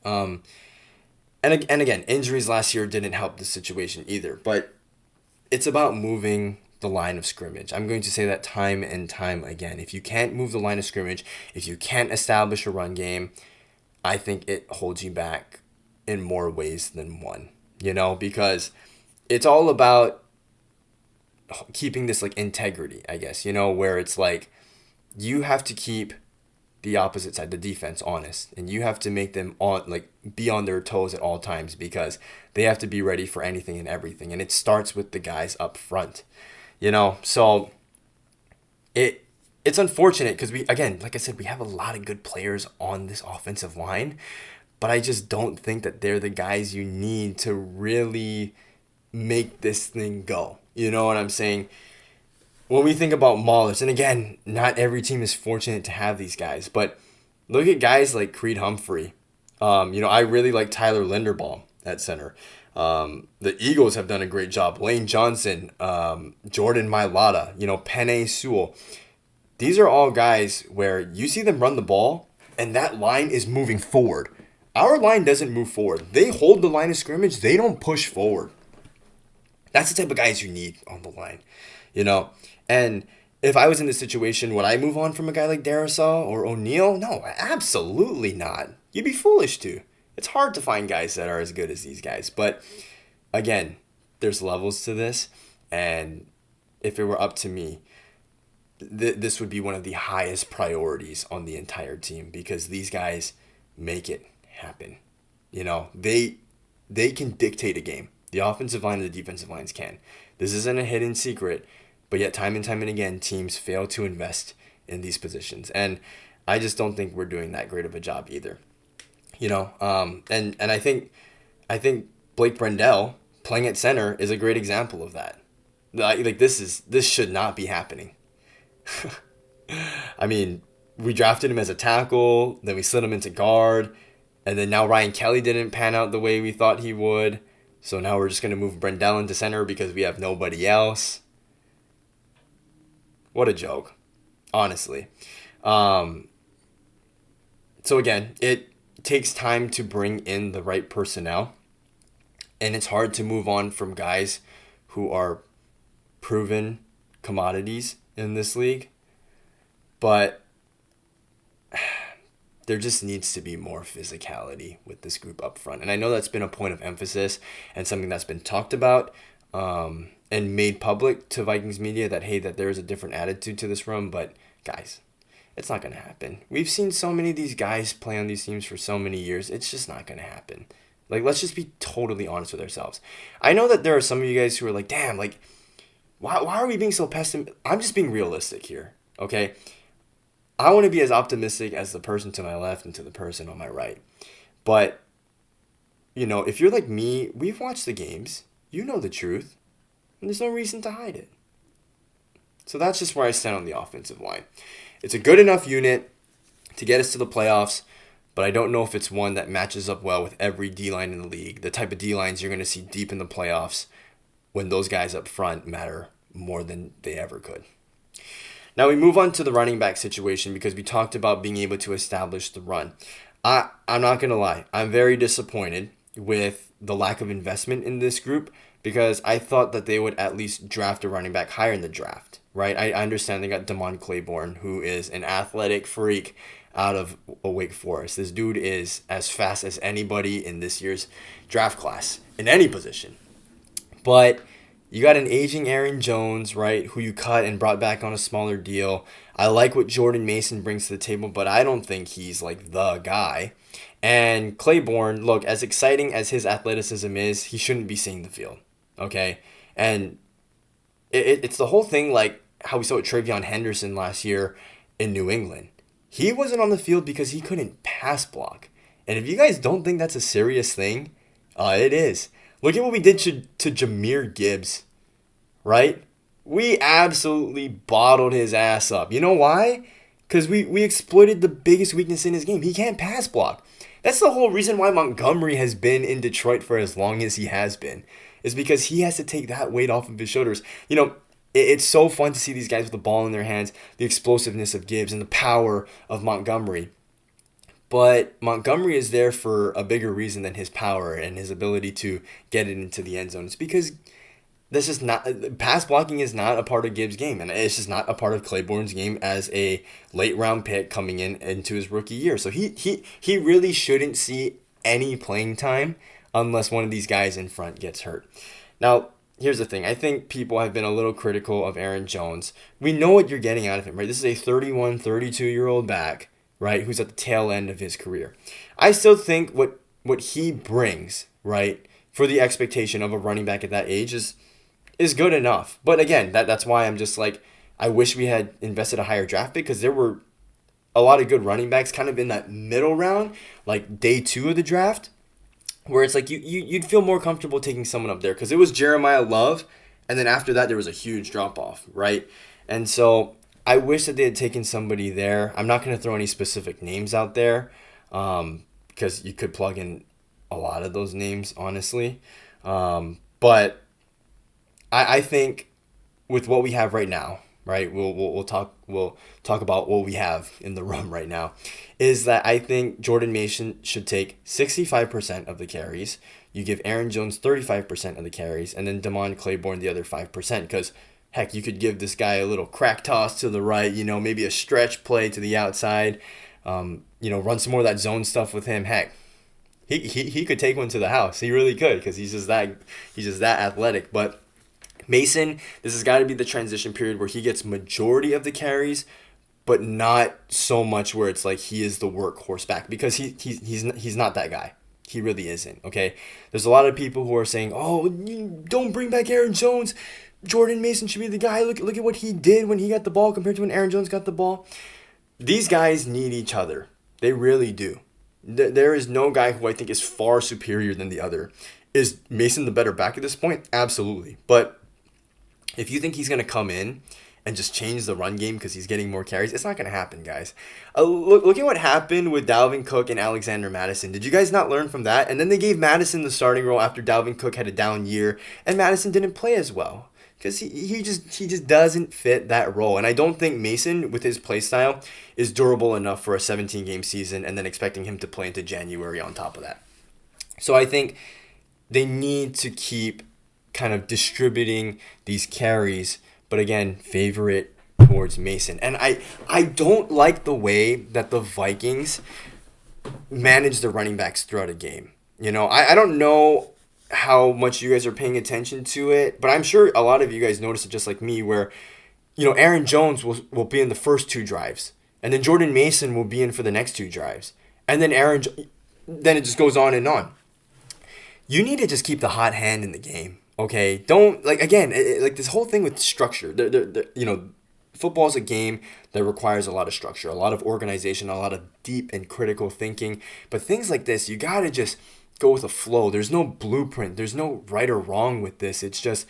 [SPEAKER 1] And again, injuries last year didn't help the situation either. But it's about moving the line of scrimmage. I'm going to say that time and time again. If you can't move the line of scrimmage, if you can't establish a run game, I think it holds you back in more ways than one. Because it's all about keeping this like integrity, I guess, where it's like you have to keep the opposite side, the defense, honest, and you have to make them be on their toes at all times because they have to be ready for anything and everything. And it starts with the guys up front. So it's unfortunate because like I said, we have a lot of good players on this offensive line, but I just don't think that they're the guys you need to really make this thing go. You know what I'm saying? When we think about maulers, and again, not every team is fortunate to have these guys, but look at guys like Creed Humphrey. I really like Tyler Linderbaum at center. The Eagles have done a great job. Lane Johnson, Jordan Mailata, Penei Sewell. These are all guys where you see them run the ball, and that line is moving forward. Our line doesn't move forward. They hold the line of scrimmage. They don't push forward. That's the type of guys you need on the line, And if I was in this situation, would I move on from a guy like Darrisaw or O'Neill? No, absolutely not. You'd be foolish to. It's hard to find guys that are as good as these guys. But again, there's levels to this. And if it were up to me, this would be one of the highest priorities on the entire team because these guys make it happen. They can dictate a game. The offensive line and the defensive lines can. This isn't a hidden secret, but yet time and again, teams fail to invest in these positions. And I just don't think we're doing that great of a job either. And I think Blake Brendel playing at center is a great example of that. Like this should not be happening. I mean, we drafted him as a tackle, then we slid him into guard, and then now Ryan Kelly didn't pan out the way we thought he would. So now we're just going to move Brendel into center because we have nobody else. What a joke, honestly. So again, it takes time to bring in the right personnel, and it's hard to move on from guys who are proven commodities in this league. But there just needs to be more physicality with this group up front. And I know that's been a point of emphasis and something that's been talked about and made public to Vikings media that, hey, that there is a different attitude to this room. But guys, it's not going to happen. We've seen so many of these guys play on these teams for so many years. It's just not going to happen. Like, let's just be totally honest with ourselves. I know that there are some of you guys who are like, damn, like, why are we being so pessimistic? I'm just being realistic here, okay? I want to be as optimistic as the person to my left and to the person on my right. But, if you're like me, we've watched the games. You know the truth. And there's no reason to hide it. So that's just where I stand on the offensive line. It's a good enough unit to get us to the playoffs, but I don't know if it's one that matches up well with every D-line in the league. The type of D-lines you're going to see deep in the playoffs when those guys up front matter more than they ever could. Now we move on to the running back situation because we talked about being able to establish the run. I'm not going to lie. I'm very disappointed with the lack of investment in this group because I thought that they would at least draft a running back higher in the draft, right? I understand they got Damon Claiborne, who is an athletic freak out of Wake Forest. This dude is as fast as anybody in this year's draft class in any position. But you got an aging Aaron Jones, right, who you cut and brought back on a smaller deal. I like what Jordan Mason brings to the table, but I don't think he's like the guy. And Claiborne, look, as exciting as his athleticism is, he shouldn't be seeing the field, okay? And it's the whole thing like how we saw with Travion Henderson last year in New England. He wasn't on the field because he couldn't pass block. And if you guys don't think that's a serious thing, it is. Look at what we did to Jahmyr Gibbs, right? We absolutely bottled his ass up. You know why? Because we exploited the biggest weakness in his game. He can't pass block. That's the whole reason why Montgomery has been in Detroit for as long as he has been, is because he has to take that weight off of his shoulders. It's so fun to see these guys with the ball in their hands, the explosiveness of Gibbs and the power of Montgomery. But Montgomery is there for a bigger reason than his power and his ability to get it into the end zone. It's because this is not pass blocking is not a part of Gibbs' game, and it's just not a part of Claiborne's game as a late round pick coming into his rookie year. So he really shouldn't see any playing time unless one of these guys in front gets hurt. Now, here's the thing. I think people have been a little critical of Aaron Jones. We know what you're getting out of him, right? This is a 31, 32-year-old back, right, who's at the tail end of his career. I still think what he brings, right, for the expectation of a running back at that age is good enough. But again, that's why I'm just like, I wish we had invested a higher draft pick because there were a lot of good running backs kind of in that middle round, like day 2 of the draft, where it's like you'd feel more comfortable taking someone up there because it was Jeremiah Love, and then after that there was a huge drop-off, right? And so I wish that they had taken somebody there. I'm not going to throw any specific names out there because you could plug in a lot of those names, honestly. But I think with what we have right now, right? We'll talk about what we have in the room right now. Is that I think Jordan Mason should take 65% of the carries. You give Aaron Jones 35% of the carries, and then Damon Claiborne the other 5%. Because heck, you could give this guy a little crack toss to the right, maybe a stretch play to the outside, run some more of that zone stuff with him. Heck, he could take one to the house. He really could because he's just that athletic. But Mason, this has got to be the transition period where he gets majority of the carries, but not so much where it's like he is the workhorse back, because he's not that guy. He really isn't. Okay, there's a lot of people who are saying, "Oh, you don't bring back Aaron Jones. Jordan Mason should be the guy. Look at what he did when he got the ball compared to when Aaron Jones got the ball." These guys need each other. They really do. There is no guy who I think is far superior than the other. Is Mason the better back at this point? Absolutely. But if you think he's going to come in and just change the run game because he's getting more carries, it's not going to happen, guys. Look at what happened with Dalvin Cook and Alexander Mattison. Did you guys not learn from that? And then they gave Mattison the starting role after Dalvin Cook had a down year, and Mattison didn't play as well because he just doesn't fit that role. And I don't think Mason, with his play style, is durable enough for a 17-game season and then expecting him to play into January on top of that. So I think they need to keep kind of distributing these carries, but again, favor it towards Mason. And I don't like the way that the Vikings manage the running backs throughout a game. I don't know how much you guys are paying attention to it, but I'm sure a lot of you guys notice it just like me, where Aaron Jones will be in the first 2 drives, and then Jordan Mason will be in for the next 2 drives, and then then it just goes on and on. You need to just keep the hot hand in the game, okay? Don't, again, this whole thing with structure. Football is a game that requires a lot of structure, a lot of organization, a lot of deep and critical thinking. But things like this, you got to just go with the flow. There's no blueprint. There's no right or wrong with this. It's just,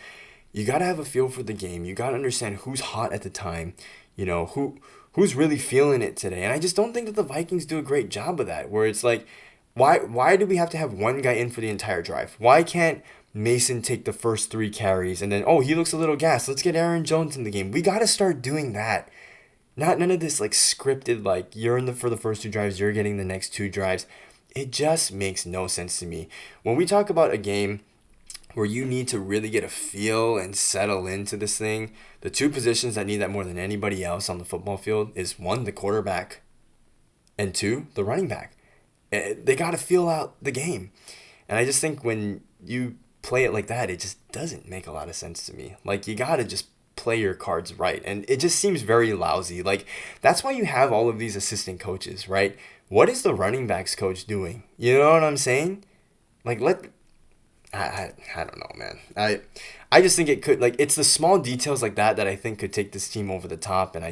[SPEAKER 1] you got to have a feel for the game. You got to understand who's hot at the time, who's really feeling it today. And I just don't think that the Vikings do a great job of that, where it's like, why do we have to have one guy in for the entire drive? Why can't Mason take the first 3 carries and then, oh, he looks a little gassed, let's get Aaron Jones in the game? We got to start doing that. None of this scripted, you're in for the first 2 drives, you're getting the next 2 drives. It just makes no sense to me. When we talk about a game where you need to really get a feel and settle into this thing, the 2 positions that need that more than anybody else on the football field is 1, the quarterback, and 2, the running back. They got to feel out the game. And I just think when you play it like that, it just doesn't make a lot of sense to me. You got to just play your cards right. And it just seems very lousy. That's why you have all of these assistant coaches, right? What is the running backs coach doing? You know what I'm saying? I don't know, man. I just think it could, it's the small details like that I think could take this team over the top, and I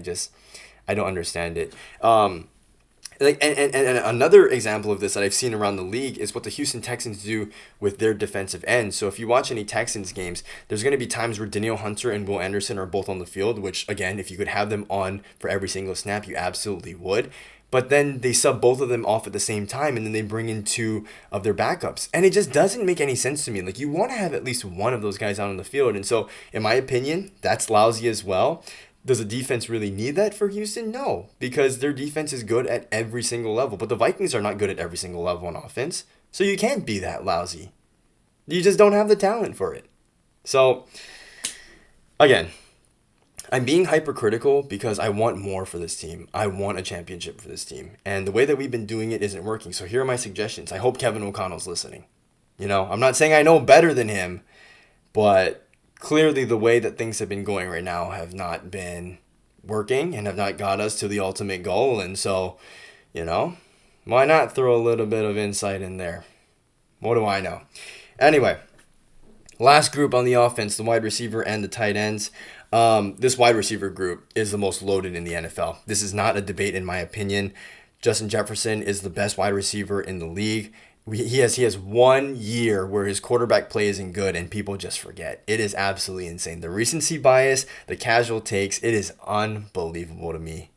[SPEAKER 1] don't understand it. And another example of this that I've seen around the league is what the Houston Texans do with their defensive ends. So if you watch any Texans games, there's going to be times where Danielle Hunter and Will Anderson are both on the field, which, again, if you could have them on for every single snap, you absolutely would. But then they sub both of them off at the same time, and then they bring in 2 of their backups. And it just doesn't make any sense to me. You want to have at least one of those guys out on the field. And so, in my opinion, that's lousy as well. Does the defense really need that for Houston? No, because their defense is good at every single level. But the Vikings are not good at every single level on offense. So you can't be that lousy. You just don't have the talent for it. So, again, I'm being hypercritical because I want more for this team. I want a championship for this team. And the way that we've been doing it isn't working. So here are my suggestions. I hope Kevin O'Connell's listening. I'm not saying I know better than him, but clearly the way that things have been going right now have not been working and have not got us to the ultimate goal. And so, why not throw a little bit of insight in there? What do I know? Anyway, last group on the offense, the wide receiver and the tight ends. This wide receiver group is the most loaded in the NFL. This is not a debate in my opinion. Justin Jefferson is the best wide receiver in the league. He has 1 year where his quarterback play isn't good and people just forget. It is absolutely insane. The recency bias, the casual takes, it is unbelievable to me.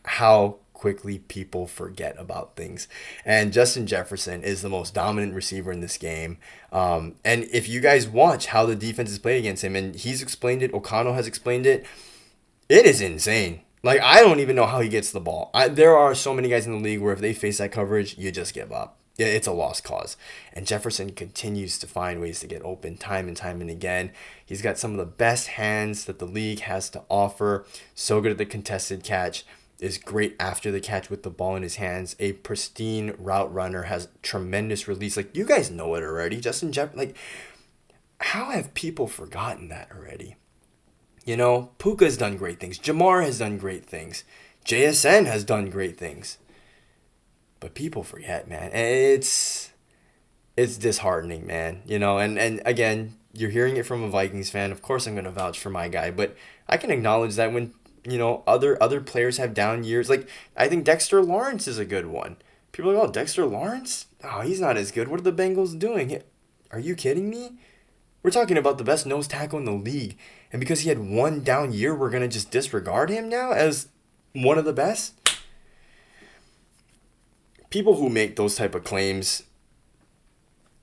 [SPEAKER 1] How quickly people forget about things. And Justin Jefferson is the most dominant receiver in this game. And if you guys watch how the defense is playing against him, and he's explained it, O'Connell has explained it, it is insane. I don't even know how he gets the ball. There are so many guys in the league where if they face that coverage, you just give up. It's a lost cause. And Jefferson continues to find ways to get open time and again. He's got some of the best hands that the league has to offer. So good at the contested catch. Is great after the catch with the ball in his hands. A pristine route runner. Has tremendous release. You guys know it already. Justin Jefferson. How have people forgotten that already? Puka's done great things. Jamar has done great things. JSN has done great things. But people forget, man. It's disheartening, man. And again, you're hearing it from a Vikings fan. Of course I'm going to vouch for my guy, but I can acknowledge that when, other players have down years. Like, I think Dexter Lawrence is a good one. People are like, oh, Dexter Lawrence? Oh, he's not as good. What are the Bengals doing? Are you kidding me? We're talking about the best nose tackle in the league. And because he had one down year, we're going to just disregard him now as one of the best? People who make those type of claims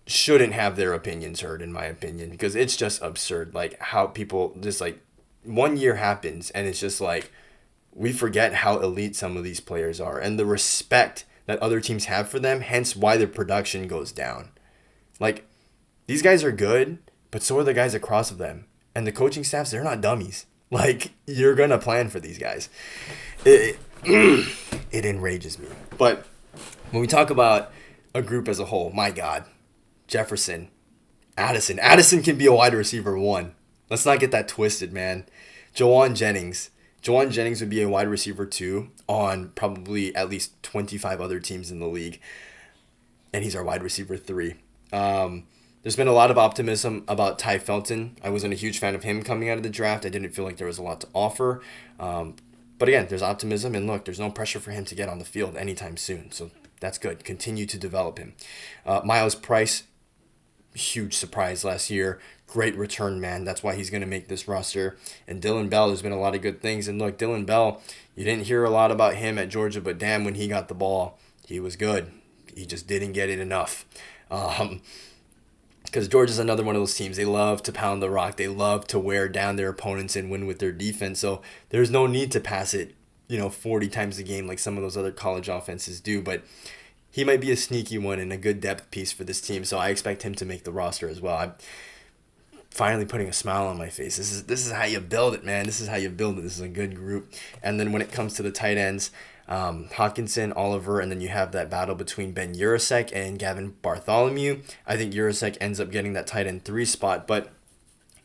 [SPEAKER 1] shouldn't have their opinions heard, in my opinion, because it's just absurd. Like, how people just, like, 1 year happens and it's just like we forget how elite some of these players are and the respect that other teams have for them, hence why their production goes down. Like, these guys are good, but so are the guys across of them. And the coaching staffs, they're not dummies. Like, you're going to plan for these guys. It enrages me. But when we talk about a group as a whole, my God, Jefferson, Addison. Addison can be a wide receiver 1. Let's not get that twisted, man. Jawan Jennings. Jawan Jennings would be a wide receiver 2 on probably at least 25 other teams in the league. And he's our wide receiver 3. There's been a lot of optimism about Ty Felton. I wasn't a huge fan of him coming out of the draft. I didn't feel like there was a lot to offer. But again, there's optimism. And look, there's no pressure for him to get on the field anytime soon. So that's good. Continue to develop him. Miles Price, huge surprise last year. Great return, man. That's why he's going to make this roster. And Dylan Bell, there's been a lot of good things. And look, Dylan Bell, you didn't hear a lot about him at Georgia, but damn, when he got the ball, he was good. He just didn't get it enough. Because Georgia's another one of those teams. They love to pound the rock. They love to wear down their opponents and win with their defense. So there's no need to pass it, 40 times a game like some of those other college offenses do. But he might be a sneaky one and a good depth piece for this team. So I expect him to make the roster as well. I'm finally putting a smile on my face. This is how you build it, man. This is how you build it. This is a good group. And then when it comes to the tight ends, Hawkinson, Oliver, and then you have that battle between Ben Urasek and Gavin Bartholomew. I think Urasek ends up getting that tight end 3 spot, but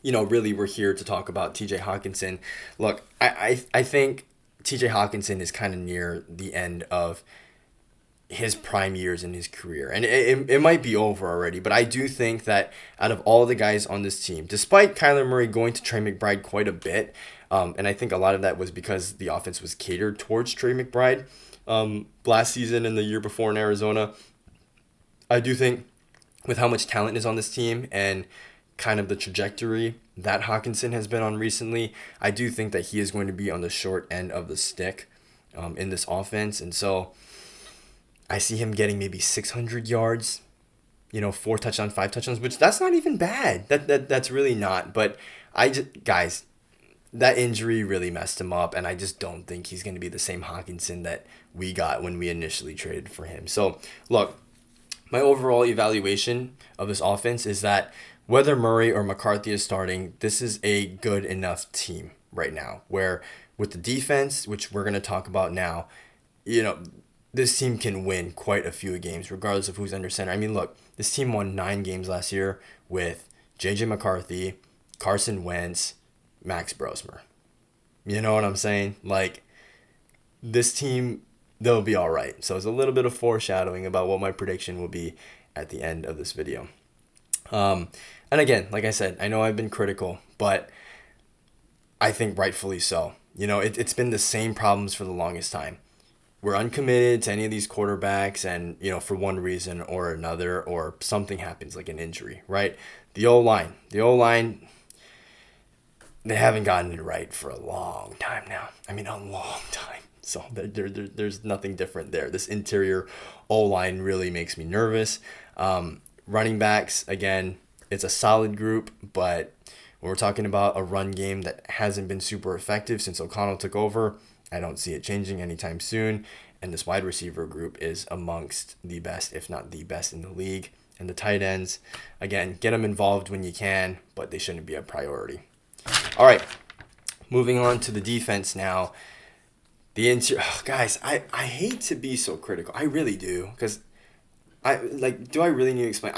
[SPEAKER 1] really we're here to talk about TJ Hawkinson. Look, I think TJ Hawkinson is kind of near the end of his prime years in his career. And it might be over already, but I do think that out of all the guys on this team, despite Kyler Murray going to Trey McBride quite a bit, and I think a lot of that was because the offense was catered towards Trey McBride last season and the year before in Arizona, I do think with how much talent is on this team and kind of the trajectory that Hawkinson has been on recently, I do think that he is going to be on the short end of the stick in this offense. And so I see him getting maybe 600 yards, 4 touchdowns, 5 touchdowns, which that's not even bad. That's really not. But guys, that injury really messed him up, and I just don't think he's going to be the same Hawkinson that we got when we initially traded for him. So, look, my overall evaluation of this offense is that whether Murray or McCarthy is starting, this is a good enough team right now, where with the defense, which we're going to talk about now, this team can win quite a few games, regardless of who's under center. I mean, look, this team won 9 games last year with J.J. McCarthy, Carson Wentz, Max Brosmer. You know what I'm saying? Like, this team, they'll be all right. So it's a little bit of foreshadowing about what my prediction will be at the end of this video. And again, like I said, I know I've been critical, but I think rightfully so. It's been the same problems for the longest time. We're uncommitted to any of these quarterbacks and, for one reason or another, or something happens like an injury, right? The O-line, they haven't gotten it right for a long time now. I mean, a long time. So there's nothing different there. This interior O-line really makes me nervous. Running backs, again, it's a solid group, but when we're talking about a run game that hasn't been super effective since O'Connell took over, I don't see it changing anytime soon. And this wide receiver group is amongst the best, if not the best in the league. And the tight ends, again, get them involved when you can, but they shouldn't be a priority. All right, moving on to the defense now. The interior, guys, I hate to be so critical. I really do, because do I really need to explain?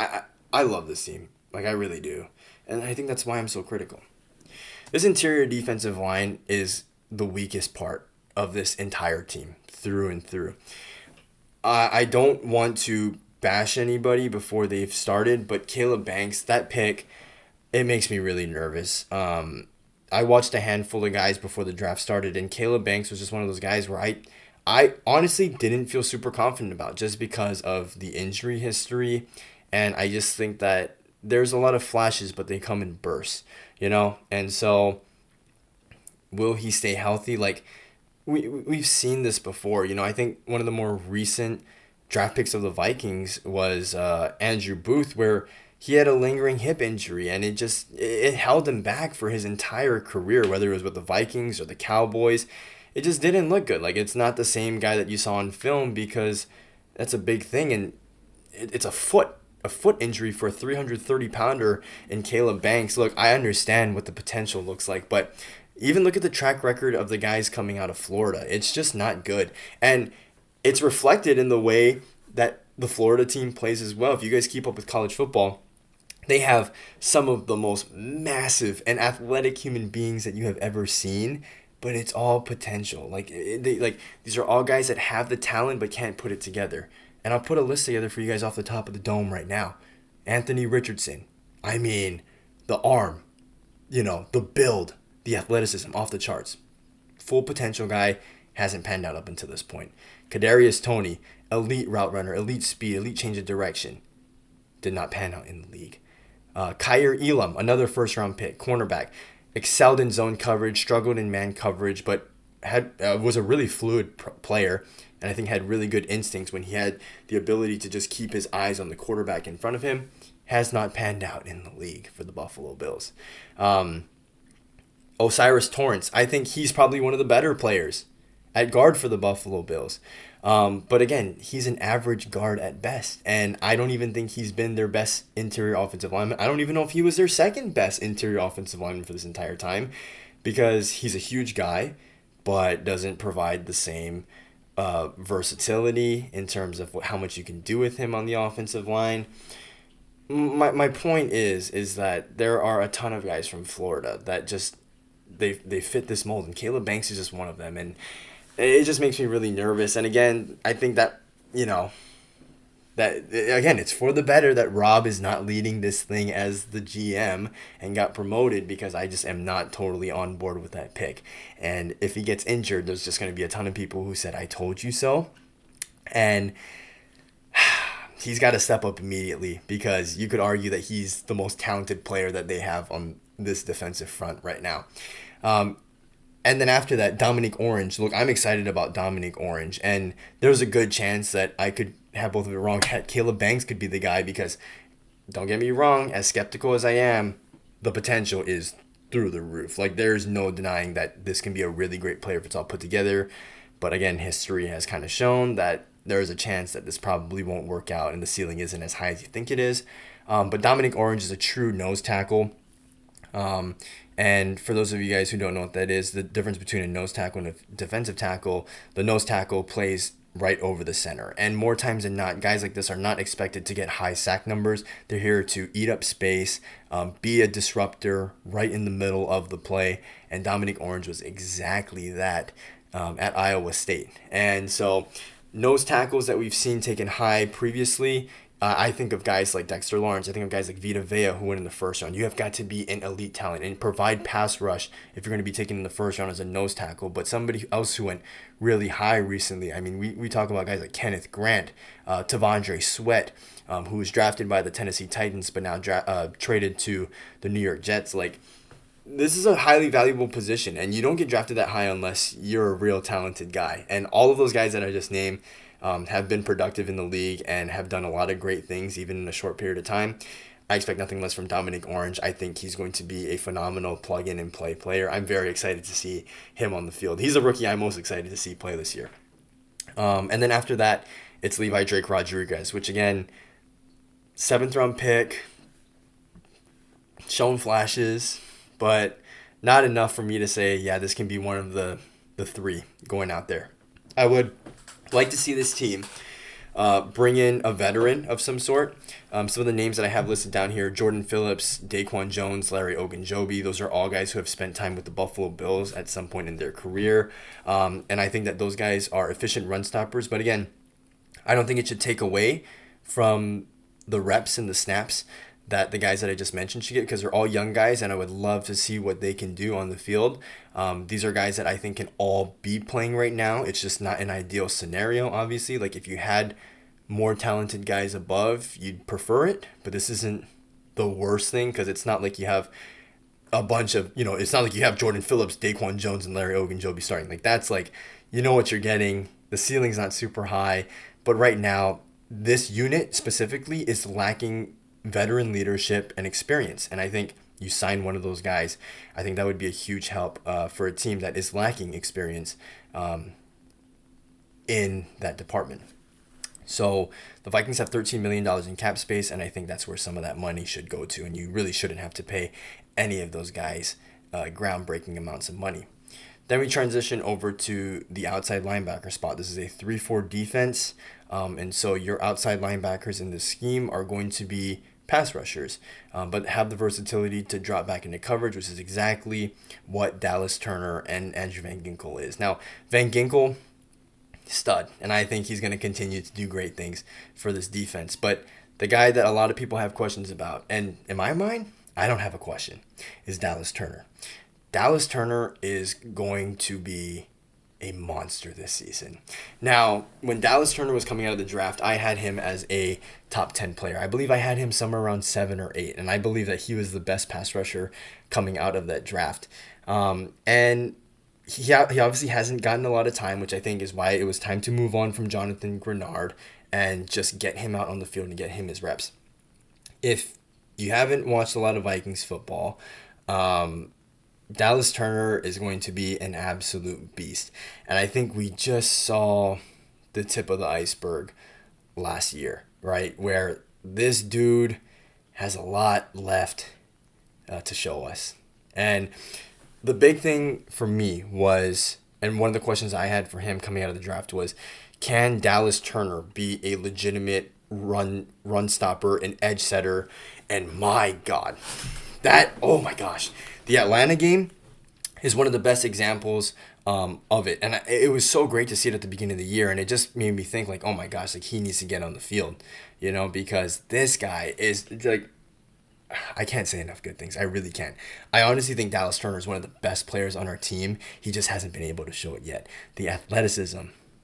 [SPEAKER 1] I love this team. Like, I really do. And I think that's why I'm so critical. This interior defensive line is the weakest part of this entire team through and through. I don't want to bash anybody before they've started, but Caleb Banks, that pick, it makes me really nervous. I watched a handful of guys before the draft started, and Caleb Banks was just one of those guys where I honestly didn't feel super confident about just because of the injury history, and I just think that there's a lot of flashes, but they come in bursts, And so, will he stay healthy? Like, we've seen this before. I think one of the more recent draft picks of the Vikings was Andrew Booth, where he had a lingering hip injury, and it held him back for his entire career, whether it was with the Vikings or the Cowboys. It just didn't look good. Like, it's not the same guy that you saw on film, because that's a big thing, and it's a foot injury for a 330-pounder in Caleb Banks. Look, I understand what the potential looks like, but even look at the track record of the guys coming out of Florida. It's just not good. And it's reflected in the way that the Florida team plays as well. If you guys keep up with college football, they have some of the most massive and athletic human beings that you have ever seen, but it's all potential. These are all guys that have the talent but can't put it together. And I'll put a list together for you guys off the top of the dome right now. Anthony Richardson. I mean, the arm, the build, the athleticism off the charts. Full potential guy, hasn't panned out up until this point. Kadarius Toney, elite route runner, elite speed, elite change of direction. Did not pan out in the league. Kyer Elam, another first-round pick, cornerback. Excelled in zone coverage, struggled in man coverage, but was a really fluid player, and I think had really good instincts when he had the ability to just keep his eyes on the quarterback in front of him. Has not panned out in the league for the Buffalo Bills. Osiris Torrance, I think he's probably one of the better players at guard for the Buffalo Bills. But again, he's an average guard at best, and I don't even think he's been their best interior offensive lineman. I don't even know if he was their second best interior offensive lineman for this entire time, because he's a huge guy, but doesn't provide the same versatility in terms of how much you can do with him on the offensive line. My point is that there are a ton of guys from Florida that just they fit this mold, and Caleb Banks is just one of them, and it just makes me really nervous. And again, I think that that again, it's for the better that Rob is not leading this thing as the GM and got promoted, because I just am not totally on board with that pick. And if he gets injured, there's just going to be a ton of people who said, "I told you so," and he's got to step up immediately, because you could argue that he's the most talented player that they have on this defensive front right now. And then after that, Dominic Orange. Look, I'm excited about Dominic Orange, and there's a good chance that I could have both of it wrong. Caleb Banks could be the guy, because don't get me wrong, as skeptical as I am, the potential is through the roof. Like, there's no denying that this can be a really great player if it's all put together. But again, history has kind of shown that there is a chance that this probably won't work out, and the ceiling isn't as high as you think it is. But Dominic Orange is a true nose tackle. And for those of you guys who don't know what that is, the difference between a nose tackle and a defensive tackle, the nose tackle plays right over the center. And more times than not, guys like this are not expected to get high sack numbers. They're here to eat up space, be a disruptor right in the middle of the play. And Dominic Orange was exactly that at Iowa State. And so nose tackles that we've seen taken high previously, I think of guys like Dexter Lawrence. I think of guys like Vita Vea, who went in the first round. You have got to be an elite talent and provide pass rush if you're going to be taken in the first round as a nose tackle. But somebody else who went really high recently, I mean, we talk about guys like Kenneth Grant, Tavondre Sweat, who was drafted by the Tennessee Titans but now traded to the New York Jets. Like, this is a highly valuable position, and you don't get drafted that high unless you're a real talented guy. And all of those guys that I just named have been productive in the league and have done a lot of great things even in a short period of time. I expect nothing less from Dominic Orange. I think he's going to be a phenomenal plug-in and play player. I'm very excited to see him on the field. He's the rookie I'm most excited to see play this year. And then after that, it's Levi Drake Rodriguez, which again, 7th round pick, shown flashes, but not enough for me to say, yeah, this can be one of the three going out there. I would like to see this team bring in a veteran of some sort. Some of the names that I have listed down here: Jordan Phillips, Daquan Jones, Larry Ogunjobi. Those are all guys who have spent time with the Buffalo Bills at some point in their career. And I think that those guys are efficient run stoppers. But again, I don't think it should take away from the reps and the snaps that the guys that I just mentioned should get, because they're all young guys, and I would love to see what they can do on the field. These are guys that I think can all be playing right now. It's just not an ideal scenario, obviously. Like, if you had more talented guys above, you'd prefer it, but this isn't the worst thing, because it's not like you have a bunch of, it's not like you have Jordan Phillips, Daquan Jones, and Larry Ogunjobi starting. Like, that's like, you know what you're getting. The ceiling's not super high, but right now, this unit specifically is lacking veteran leadership and experience. And I think you sign one of those guys, I think that would be a huge help for a team that is lacking experience in that department. So the Vikings have $13 million in cap space, and I think that's where some of that money should go to. And you really shouldn't have to pay any of those guys groundbreaking amounts of money. Then we transition over to the outside linebacker spot. This is a 3-4 defense. And so your outside linebackers in this scheme are going to be pass rushers, but have the versatility to drop back into coverage, which is exactly what Dallas Turner and Andrew Van Ginkel is. Now, Van Ginkel, stud, and I think he's going to continue to do great things for this defense. But the guy that a lot of people have questions about, and in my mind, I don't have a question, is Dallas Turner. Dallas Turner is going to be a monster this season. Now, when Dallas Turner was coming out of the draft, I had him as a top 10 player. I believe I had him somewhere around 7 or 8, and I believe that he was the best pass rusher coming out of that draft. And he obviously hasn't gotten a lot of time, which I think is why it was time to move on from Jonathan Grenard and just get him out on the field and get him his reps. If you haven't watched a lot of Vikings football, Dallas Turner is going to be an absolute beast. And I think we just saw the tip of the iceberg last year, right? Where this dude has a lot left to show us. And the big thing for me was, and one of the questions I had for him coming out of the draft was, can Dallas Turner be a legitimate run stopper, an edge setter? And my God, oh my gosh. The Atlanta game is one of the best examples of it. And it was so great to see it at the beginning of the year. And it just made me think, like, oh my gosh, like, he needs to get on the field, because this guy is, like, I can't say enough good things. I really can't. I honestly think Dallas Turner is one of the best players on our team. He just hasn't been able to show it yet. The athleticism,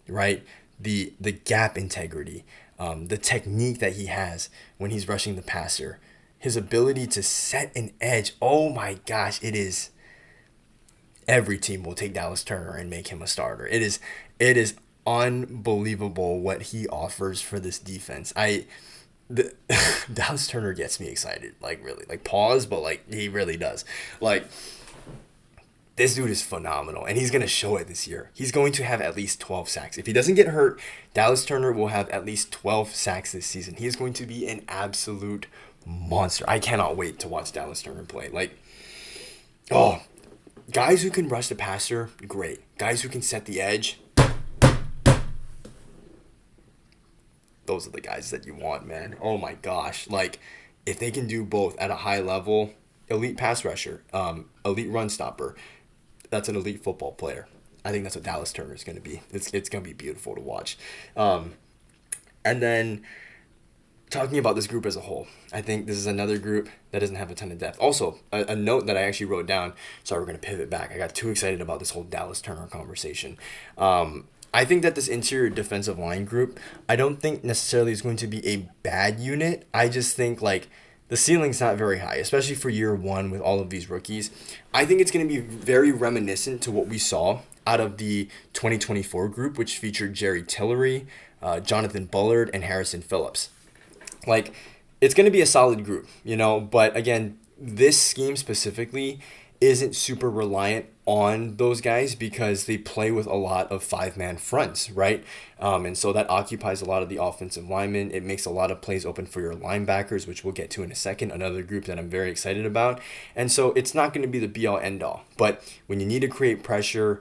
[SPEAKER 1] right? The gap integrity, the technique that he has when he's rushing the passer, his ability to set an edge. Oh my gosh, it is. Every team will take Dallas Turner and make him a starter. It is unbelievable what he offers for this defense. Dallas Turner gets me excited. Like, really. Like, pause, but like, he really does. Like, this dude is phenomenal, and he's going to show it this year. He's going to have at least 12 sacks. If he doesn't get hurt, Dallas Turner will have at least 12 sacks this season. He is going to be an absolute monster. I cannot wait to watch Dallas Turner play. Like, guys who can rush the passer, great. Guys who can set the edge, those are the guys that you want, man. Oh my gosh. Like, if they can do both at a high level, elite pass rusher, elite run stopper, that's an elite football player. I think that's what Dallas Turner is going to be. It's going to be beautiful to watch. And then talking about this group as a whole, I think this is another group that doesn't have a ton of depth. Also, a note that I actually wrote down, sorry, we're going to pivot back. I got too excited about this whole Dallas Turner conversation. I think that this interior defensive line group, I don't think necessarily is going to be a bad unit. I just think, like, the ceiling's not very high, especially for year one with all of these rookies. I think it's going to be very reminiscent to what we saw out of the 2024 group, which featured Jerry Tillery, Jonathan Bullard, and Harrison Phillips. Like, it's going to be a solid group, but again, this scheme specifically isn't super reliant on those guys because they play with a lot of five-man fronts, right? And so that occupies a lot of the offensive linemen. It makes a lot of plays open for your linebackers, which we'll get to in a second, another group that I'm very excited about. And so it's not going to be the be-all, end-all. But when you need to create pressure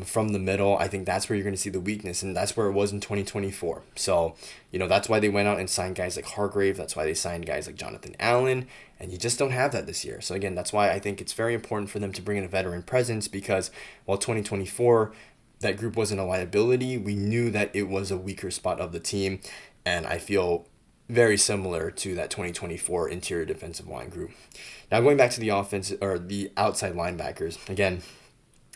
[SPEAKER 1] from the middle, I think that's where you're going to see the weakness, and that's where it was in 2024. So, that's why they went out and signed guys like Hargrave. That's why they signed guys like Jonathan Allen, and you just don't have that this year. So again, that's why I think it's very important for them to bring in a veteran presence, because while 2024, that group wasn't a liability, we knew that it was a weaker spot of the team, and I feel very similar to that 2024 interior defensive line group. Now going back to the offense, or the outside linebackers, again,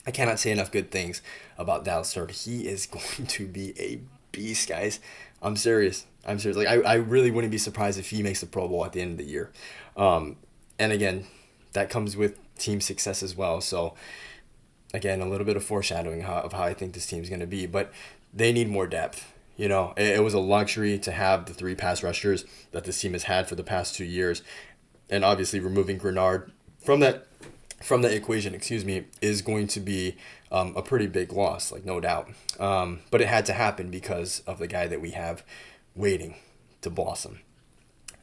[SPEAKER 1] I cannot say enough good things about Dallas Turner. He is going to be a beast, guys. I'm serious. Like, I really wouldn't be surprised if he makes the Pro Bowl at the end of the year. And again, that comes with team success as well. So, again, a little bit of foreshadowing of how I think this team's going to be. But they need more depth. It was a luxury to have the 3 pass rushers that this team has had for the past 2 years. And obviously removing Grenard from that equation, is going to be a pretty big loss, like, no doubt. But it had to happen because of the guy that we have waiting to blossom.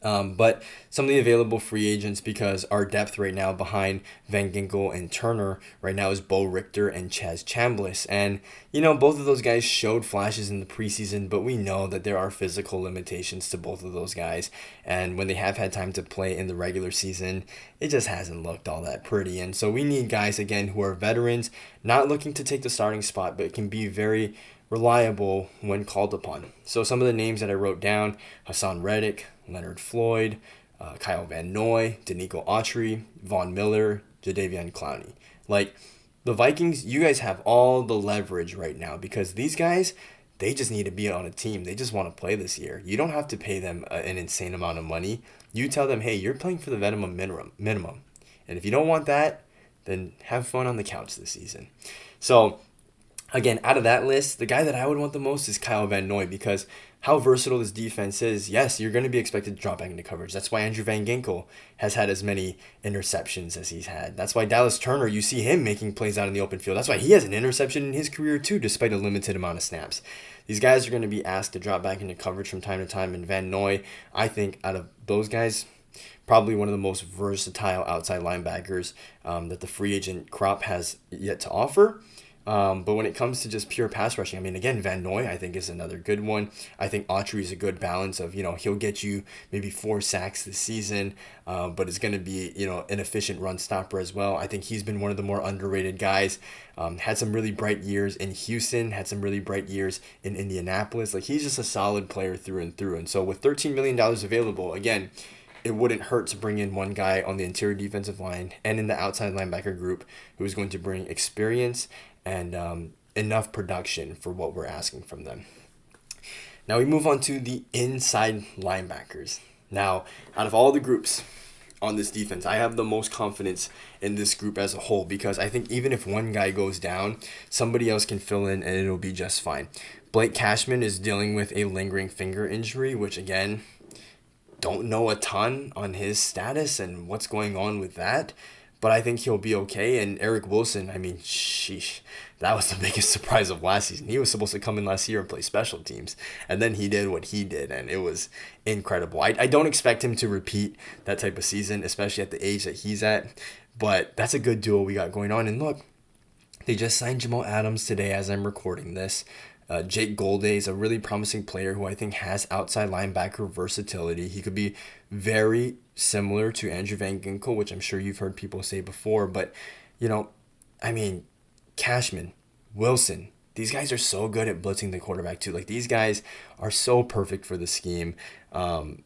[SPEAKER 1] But some of the available free agents, because our depth right now behind Van Ginkel and Turner right now is Bo Richter and Chaz Chambliss. And, both of those guys showed flashes in the preseason, but we know that there are physical limitations to both of those guys. And when they have had time to play in the regular season, it just hasn't looked all that pretty. And so we need guys, again, who are veterans, not looking to take the starting spot, but can be very reliable when called upon. So some of the names that I wrote down: Hassan Reddick, Leonard Floyd, Kyle Van Noy, Danico Autry, Von Miller, Jadeveon Clowney. Like, the Vikings, you guys have all the leverage right now, because these guys, they just need to be on a team. They just want to play this year. You don't have to pay them an insane amount of money. You tell them, hey, you're playing for the minimum. And if you don't want that, then have fun on the couch this season. So, again, out of that list, the guy that I would want the most is Kyle Van Noy, because how versatile this defense is. Yes, you're going to be expected to drop back into coverage. That's why Andrew Van Ginkel has had as many interceptions as he's had. That's why Dallas Turner, you see him making plays out in the open field. That's why he has an interception in his career too, despite a limited amount of snaps. These guys are going to be asked to drop back into coverage from time to time, and Van Noy, I think, out of those guys, probably one of the most versatile outside linebackers that the free agent crop has yet to offer. But when it comes to just pure pass rushing, again, Van Noy, I think, is another good one. I think Autry is a good balance of, he'll get you maybe 4 sacks this season, but it's going to be, an efficient run stopper as well. I think he's been one of the more underrated guys. Had some really bright years in Houston, had some really bright years in Indianapolis. Like, he's just a solid player through and through. And so with $13 million available, again, it wouldn't hurt to bring in one guy on the interior defensive line and in the outside linebacker group who is going to bring experience and enough production for what we're asking from them. Now we move on to the inside linebackers. Now, out of all the groups on this defense, I have the most confidence in this group as a whole, because I think even if one guy goes down, somebody else can fill in and it'll be just fine. Blake Cashman is dealing with a lingering finger injury, which, again, don't know a ton on his status and what's going on with that, but I think he'll be okay. And Eric Wilson, sheesh, that was the biggest surprise of last season. He was supposed to come in last year and play special teams, and then he did what he did, and it was incredible. I don't expect him to repeat that type of season, especially at the age that he's at, but that's a good duo we got going on. And look, they just signed Jamal Adams today as I'm recording this. Jake Golday is a really promising player who I think has outside linebacker versatility. He could be very similar to Andrew Van Ginkel, which I'm sure you've heard people say before. But, Cashman, Wilson, these guys are so good at blitzing the quarterback too. Like, these guys are so perfect for the scheme. And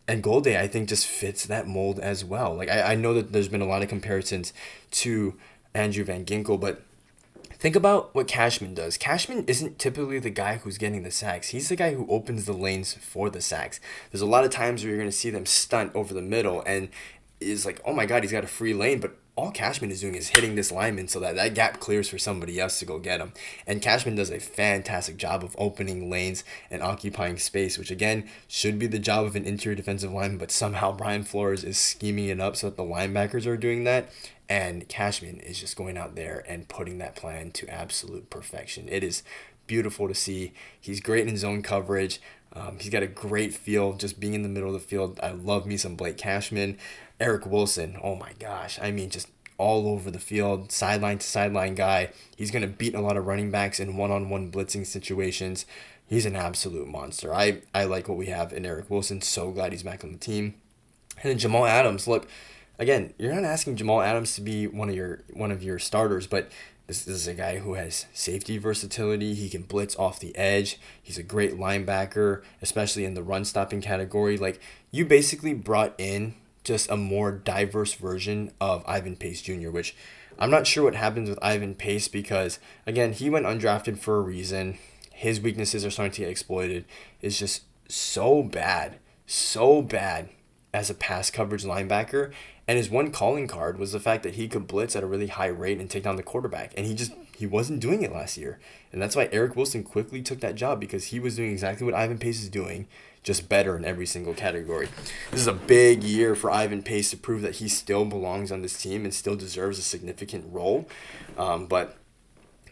[SPEAKER 1] Golday, I think, just fits that mold as well. Like, I know that there's been a lot of comparisons to Andrew Van Ginkel, but think about what Cashman does. Cashman isn't typically the guy who's getting the sacks. He's the guy who opens the lanes for the sacks. There's a lot of times where you're going to see them stunt over the middle and is like, oh my God, he's got a free lane, but all Cashman is doing is hitting this lineman so that that gap clears for somebody else to go get him. And Cashman does a fantastic job of opening lanes and occupying space, which again should be the job of an interior defensive lineman, but somehow Brian Flores is scheming it up so that the linebackers are doing that. And Cashman is just going out there and putting that plan to absolute perfection. It is beautiful to see. He's great in zone coverage. He's got a great feel just being in the middle of the field. I love me some Blake Cashman. Eric Wilson, oh my gosh. I mean, just all over the field, sideline to sideline guy. He's going to beat a lot of running backs in one-on-one blitzing situations. He's an absolute monster. I like what we have in Eric Wilson. So glad he's back on the team. And then Jamal Adams, look, again, you're not asking Jamal Adams to be one of your starters, but this is a guy who has safety versatility. He can blitz off the edge. He's a great linebacker, especially in the run-stopping category. Like, you basically brought in just a more diverse version of Ivan Pace Jr., which I'm not sure what happens with Ivan Pace because, again, he went undrafted for a reason. His weaknesses are starting to get exploited. It's just so bad as a pass coverage linebacker. And his one calling card was the fact that he could blitz at a really high rate and take down the quarterback. And he wasn't doing it last year. And that's why Eric Wilson quickly took that job, because he was doing exactly what Ivan Pace is doing, just better in every single category. This is a big year for Ivan Pace to prove that he still belongs on this team and still deserves a significant role. But,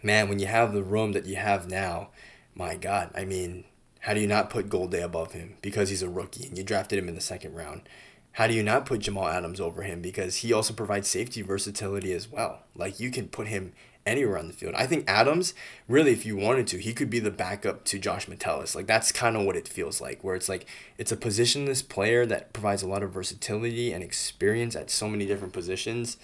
[SPEAKER 1] man, when you have the room that you have now, my God, I mean, how do you not put Golday above him because he's a rookie and you drafted him in the second round? How do you not put Jamal Adams over him because he also provides safety versatility as well? Like, you can put him anywhere on the field. I think Adams, really, if you wanted to, he could be the backup to Josh Metellus. Like, that's kind of what it feels like, where it's like it's a positionless player that provides a lot of versatility and experience at so many different positions.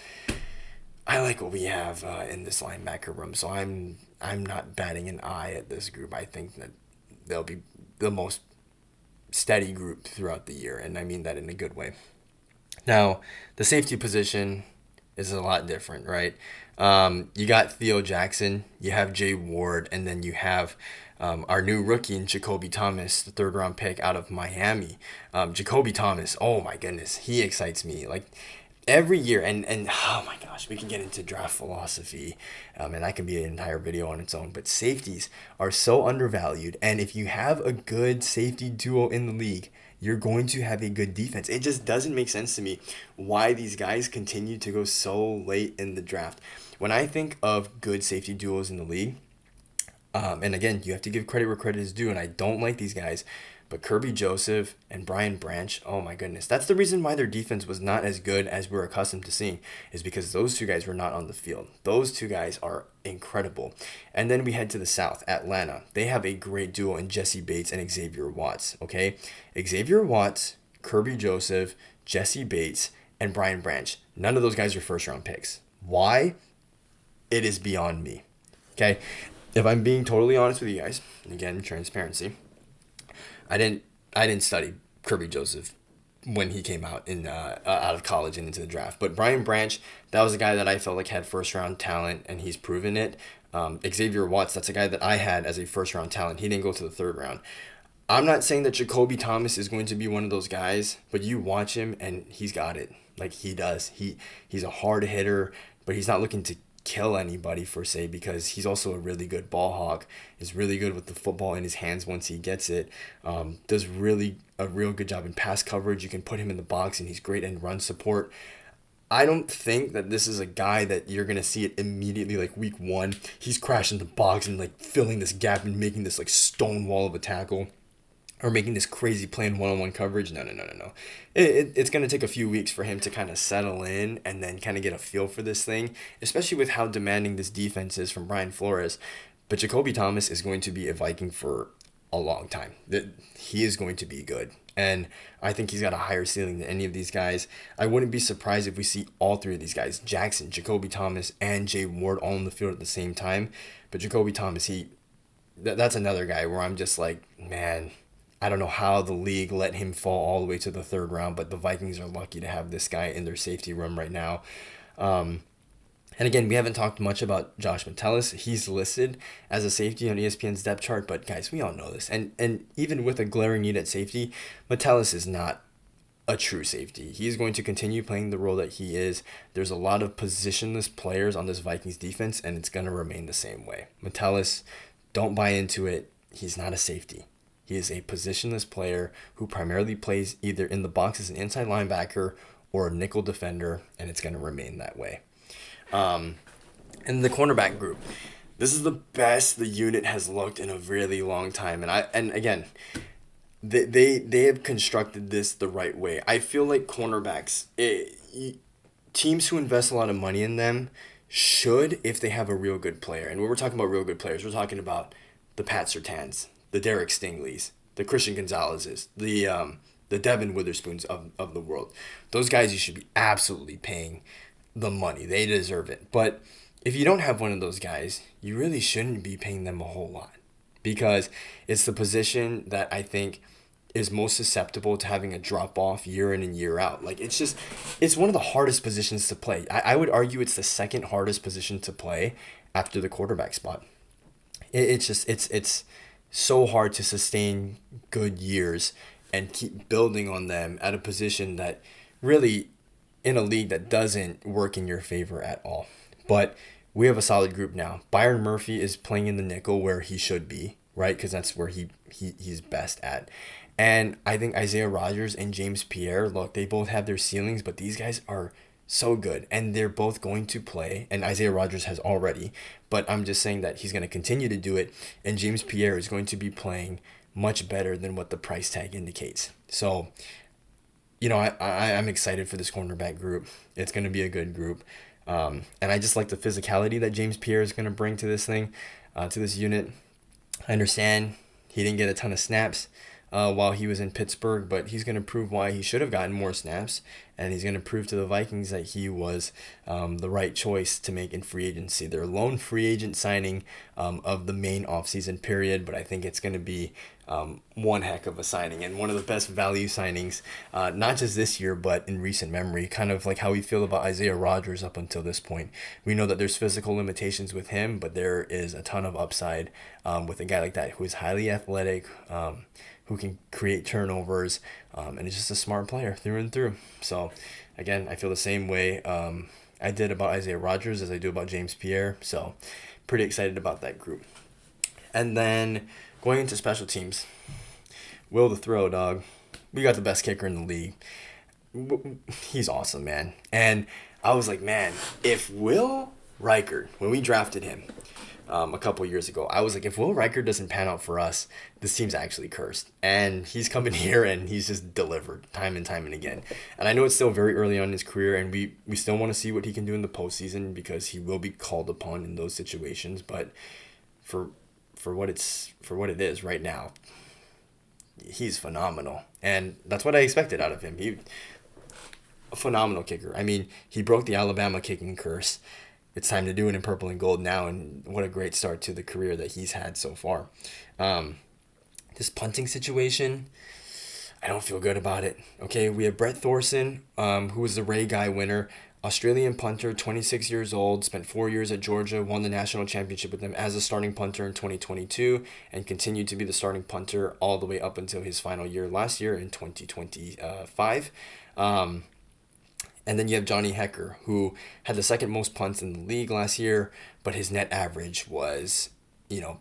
[SPEAKER 1] I like what we have in this linebacker room, so I'm not batting an eye at this group. I think that they'll be the most steady group throughout the year, and I mean that in a good way. Now, the safety position is a lot different, right? You got Theo Jackson, you have Jay Ward, and then you have our new rookie in Jacoby Thomas, the third-round pick out of Miami. Jacoby Thomas, oh my goodness, he excites me. Like, every year, and oh my gosh, we can get into draft philosophy, and that can be an entire video on its own, but safeties are so undervalued, and if you have a good safety duo in the league, you're going to have a good defense. It just doesn't make sense to me why these guys continue to go so late in the draft. When I think of good safety duos in the league, and again, you have to give credit where credit is due, and I don't like these guys, but Kirby Joseph and Brian Branch, oh my goodness. That's the reason why their defense was not as good as we're accustomed to seeing, is because those two guys were not on the field. Those two guys are incredible. And then we head to the South, Atlanta. They have a great duo in Jesse Bates and Xavier Watts, okay? Xavier Watts, Kirby Joseph, Jesse Bates, and Brian Branch. None of those guys are first-round picks. Why? It is beyond me, okay? If I'm being totally honest with you guys, again, transparency, I didn't study Kirby Joseph when he came out out of college and into the draft. But Brian Branch, that was a guy that I felt like had first-round talent, and he's proven it. Xavier Watts, that's a guy that I had as a first-round talent. He didn't go to the third round. I'm not saying that Jacoby Thomas is going to be one of those guys, but you watch him, and he's got it. Like, he does. He's a hard hitter, but he's not looking to kill anybody per se, because he's also a really good ball hawk. Is really good with the football in his hands once he gets it. Does really a real good job in pass coverage. You can put him in the box and he's great in run support. I don't think that this is a guy that you're going to see it immediately, like week one. He's crashing the box and like filling this gap and making this like stone wall of a tackle, or making this crazy play in one-on-one coverage. No. It's going to take a few weeks for him to kind of settle in and then kind of get a feel for this thing, especially with how demanding this defense is from Brian Flores. But Jacoby Thomas is going to be a Viking for a long time. He is going to be good. And I think he's got a higher ceiling than any of these guys. I wouldn't be surprised if we see all three of these guys, Jackson, Jacoby Thomas, and Jay Ward, all in the field at the same time. But Jacoby Thomas, that's another guy where I'm just like, man, I don't know how the league let him fall all the way to the third round, but the Vikings are lucky to have this guy in their safety room right now. And again, we haven't talked much about Josh Metellus. He's listed as a safety on ESPN's depth chart, but guys, we all know this. And even with a glaring need at safety, Metellus is not a true safety. He's going to continue playing the role that he is. There's a lot of positionless players on this Vikings defense, and it's going to remain the same way. Metellus, don't buy into it. He's not a safety. He is a positionless player who primarily plays either in the box as an inside linebacker or a nickel defender, and it's going to remain that way. And the cornerback group, this is the best the unit has looked in a really long time. And again, they have constructed this the right way. I feel like cornerbacks, teams who invest a lot of money in them should, if they have a real good player. And when we're talking about real good players, we're talking about the Pat Surtans, the Derek Stingleys, the Christian Gonzalez's, the Devin Witherspoons of the world. Those guys you should be absolutely paying the money. They deserve it. But if you don't have one of those guys, you really shouldn't be paying them a whole lot, because it's the position that I think is most susceptible to having a drop off year in and year out. Like, it's one of the hardest positions to play. I would argue it's the second hardest position to play after the quarterback spot. It's so hard to sustain good years and keep building on them at a position that really, in a league that doesn't work in your favor at all. But we have a solid group now. Byron Murphy is playing in the nickel where he should be, right? Because that's where he's best at. And I think Isaiah Rodgers and James Pierre, look, they both have their ceilings, but these guys are so good. And they're both going to play. And Isaiah Rodgers has already. But I'm just saying that he's going to continue to do it. And James Pierre is going to be playing much better than what the price tag indicates. So, I'm excited for this cornerback group. It's going to be a good group. And I just like the physicality that James Pierre is going to bring to this thing, to this unit. I understand he didn't get a ton of snaps while he was in Pittsburgh, but he's going to prove why he should have gotten more snaps, and he's going to prove to the Vikings that he was the right choice to make in free agency. Their lone free agent signing of the main offseason period, but I think it's going to be one heck of a signing and one of the best value signings, not just this year, but in recent memory, kind of like how we feel about Isaiah Rodgers up until this point. We know that there's physical limitations with him, but there is a ton of upside with a guy like that who is highly athletic, who can create turnovers, and is just a smart player through and through. So, again, I feel the same way I did about Isaiah Rodgers as I do about James Pierre. So, pretty excited about that group. And then going into special teams, Will the Throw, dog. We got the best kicker in the league. He's awesome, man. And I was like, man, if Will Reichard, when we drafted him a couple years ago, I was like, if Will Reichard doesn't pan out for us, this team's actually cursed. And he's coming here and he's just delivered time and time and again. And I know it's still very early on in his career, and we still want to see what he can do in the postseason, because he will be called upon in those situations. But for what it is right now, he's phenomenal, and that's what I expected out of him. A phenomenal kicker. I mean, he broke the Alabama kicking curse. It's time to do it in purple and gold now, and what a great start to the career that he's had so far. This punting situation, I don't feel good about it. Okay, we have Brett Thorson, who was the Ray Guy winner. Australian punter, 26 years old, spent 4 years at Georgia, won the national championship with them as a starting punter in 2022, and continued to be the starting punter all the way up until his final year last year in 2025. And then you have Johnny Hecker, who had the second most punts in the league last year, but his net average was,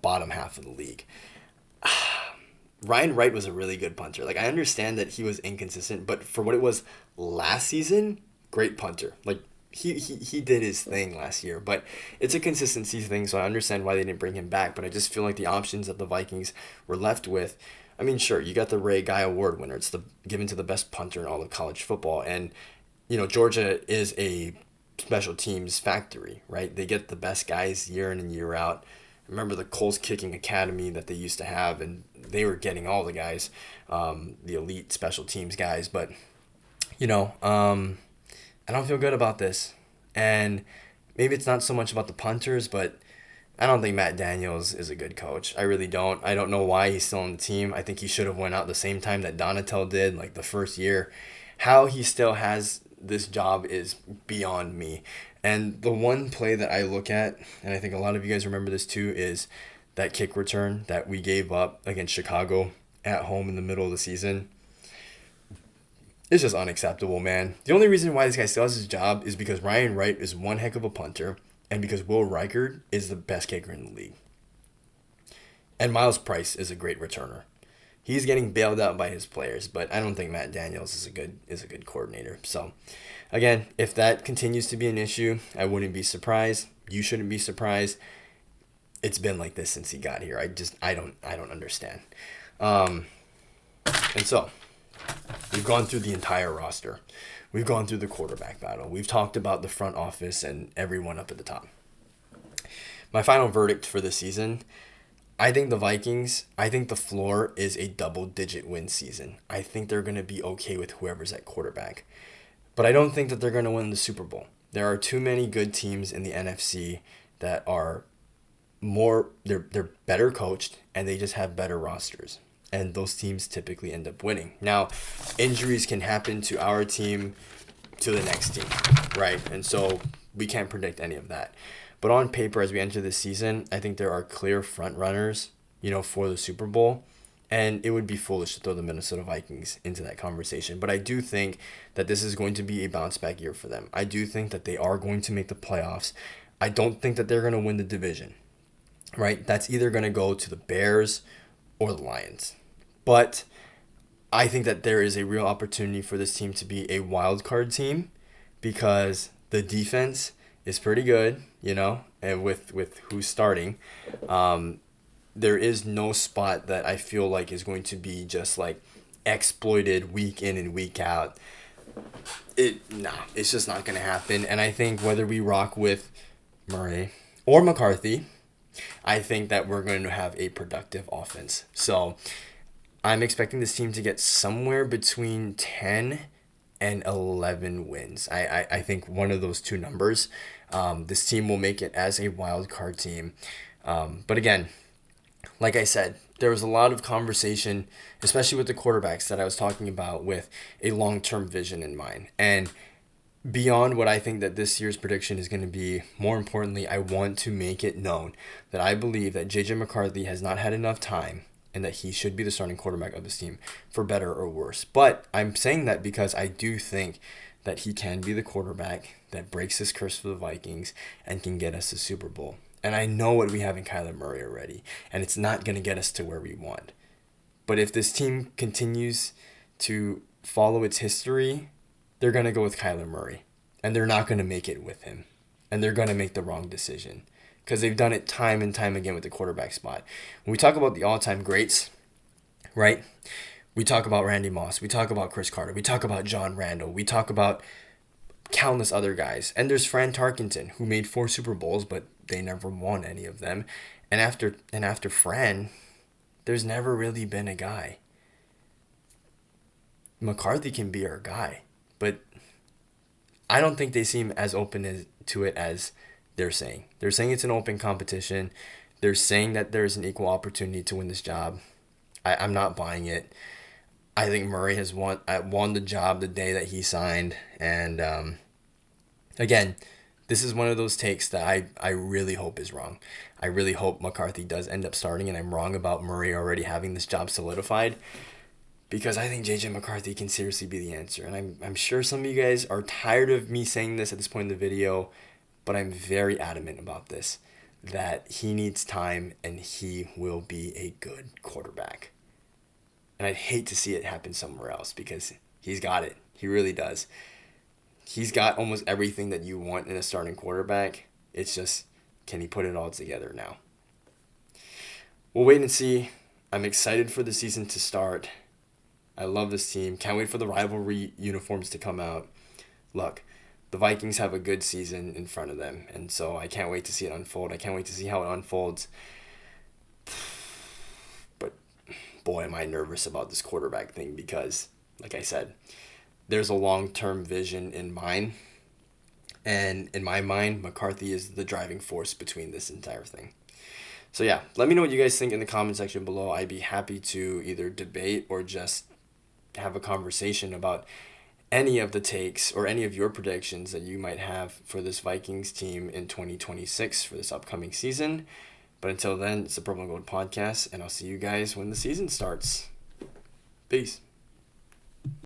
[SPEAKER 1] bottom half of the league. Ryan Wright was a really good punter. Like, I understand that he was inconsistent, but for what it was last season, great punter. Like, he did his thing last year, but it's a consistency thing, so I understand why they didn't bring him back, but I just feel like the options that the Vikings were left with, I mean, sure, you got the Ray Guy Award winner. It's given to the best punter in all of college football, and, Georgia is a special teams factory, right? They get the best guys year in and year out. Remember the Colts Kicking Academy that they used to have, and they were getting all the guys, the elite special teams guys, but, I don't feel good about this. And maybe it's not so much about the punters, but I don't think Matt Daniels is a good coach. I really don't. I don't know why he's still on the team. I think he should have went out the same time that Donatel did, like the first year. How he still has this job is beyond me. And the one play that I look at, and I think a lot of you guys remember this too, is that kick return that we gave up against Chicago at home in the middle of the season. It's just unacceptable, man. The only reason why this guy still has his job is because Ryan Wright is one heck of a punter and because Will Reichard is the best kicker in the league. And Miles Price is a great returner. He's getting bailed out by his players, but I don't think Matt Daniels is a good coordinator. So, again, if that continues to be an issue, I wouldn't be surprised. You shouldn't be surprised. It's been like this since he got here. I don't understand. And so, we've gone through the entire roster. We've gone through the quarterback battle. We've talked about the front office and everyone up at the top. My final verdict for the season, I think the Vikings, I think the floor is a double-digit win season. I think they're going to be okay with whoever's at quarterback. But I don't think that they're going to win the Super Bowl. There are too many good teams in the NFC that are they're better coached and they just have better rosters. And those teams typically end up winning. Now, injuries can happen to our team to the next team, right? And so we can't predict any of that. But on paper, as we enter this season, I think there are clear front runners, for the Super Bowl. And it would be foolish to throw the Minnesota Vikings into that conversation. But I do think that this is going to be a bounce back year for them. I do think that they are going to make the playoffs. I don't think that they're going to win the division, right? That's either going to go to the Bears or the Lions. But I think that there is a real opportunity for this team to be a wild card team because the defense is pretty good, and with who's starting. There is no spot that I feel like is going to be just like exploited week in and week out. It's just not going to happen. And I think whether we rock with Murray or McCarthy, I think that we're going to have a productive offense. So I'm expecting this team to get somewhere between 10 and 11 wins. I think one of those two numbers. This team will make it as a wild card team. But again, like I said, there was a lot of conversation, especially with the quarterbacks that I was talking about, with a long-term vision in mind. And beyond what I think that this year's prediction is going to be, more importantly, I want to make it known that I believe that J.J. McCarthy has not had enough time and that he should be the starting quarterback of this team, for better or worse. But I'm saying that because I do think that he can be the quarterback that breaks this curse for the Vikings and can get us a Super Bowl. And I know what we have in Kyler Murray already, and it's not going to get us to where we want. But if this team continues to follow its history, they're going to go with Kyler Murray, and they're not going to make it with him, and they're going to make the wrong decision because they've done it time and time again with the quarterback spot. When we talk about the all-time greats, right, we talk about Randy Moss, we talk about Chris Carter, we talk about John Randall, we talk about countless other guys. And there's Fran Tarkenton, who made 4 Super Bowls, but they never won any of them. And after Fran, there's never really been a guy. McCarthy can be our guy, but I don't think they seem as open to it as they're saying. They're saying it's an open competition. They're saying that there's an equal opportunity to win this job. I'm not buying it. I think Murray has won the job the day that he signed. And again, this is one of those takes that I really hope is wrong. I really hope McCarthy does end up starting, and I'm wrong about Murray already having this job solidified, because I think J.J. McCarthy can seriously be the answer. And I'm sure some of you guys are tired of me saying this at this point in the video, but I'm very adamant about this, that he needs time and he will be a good quarterback. And I'd hate to see it happen somewhere else because he's got it. He really does. He's got almost everything that you want in a starting quarterback. It's just, can he put it all together now? We'll wait and see. I'm excited for the season to start. I love this team. Can't wait for the rivalry uniforms to come out. Look, the Vikings have a good season in front of them, and so I can't wait to see it unfold. I can't wait to see how it unfolds. But boy, am I nervous about this quarterback thing because, like I said, there's a long-term vision in mind. And in my mind, McCarthy is the driving force between this entire thing. So yeah, let me know what you guys think in the comment section below. I'd be happy to either debate or just have a conversation about any of the takes or any of your predictions that you might have for this Vikings team in 2026 for this upcoming season. But until then, it's the Purple and Gold Podcast, and I'll see you guys when the season starts. Peace.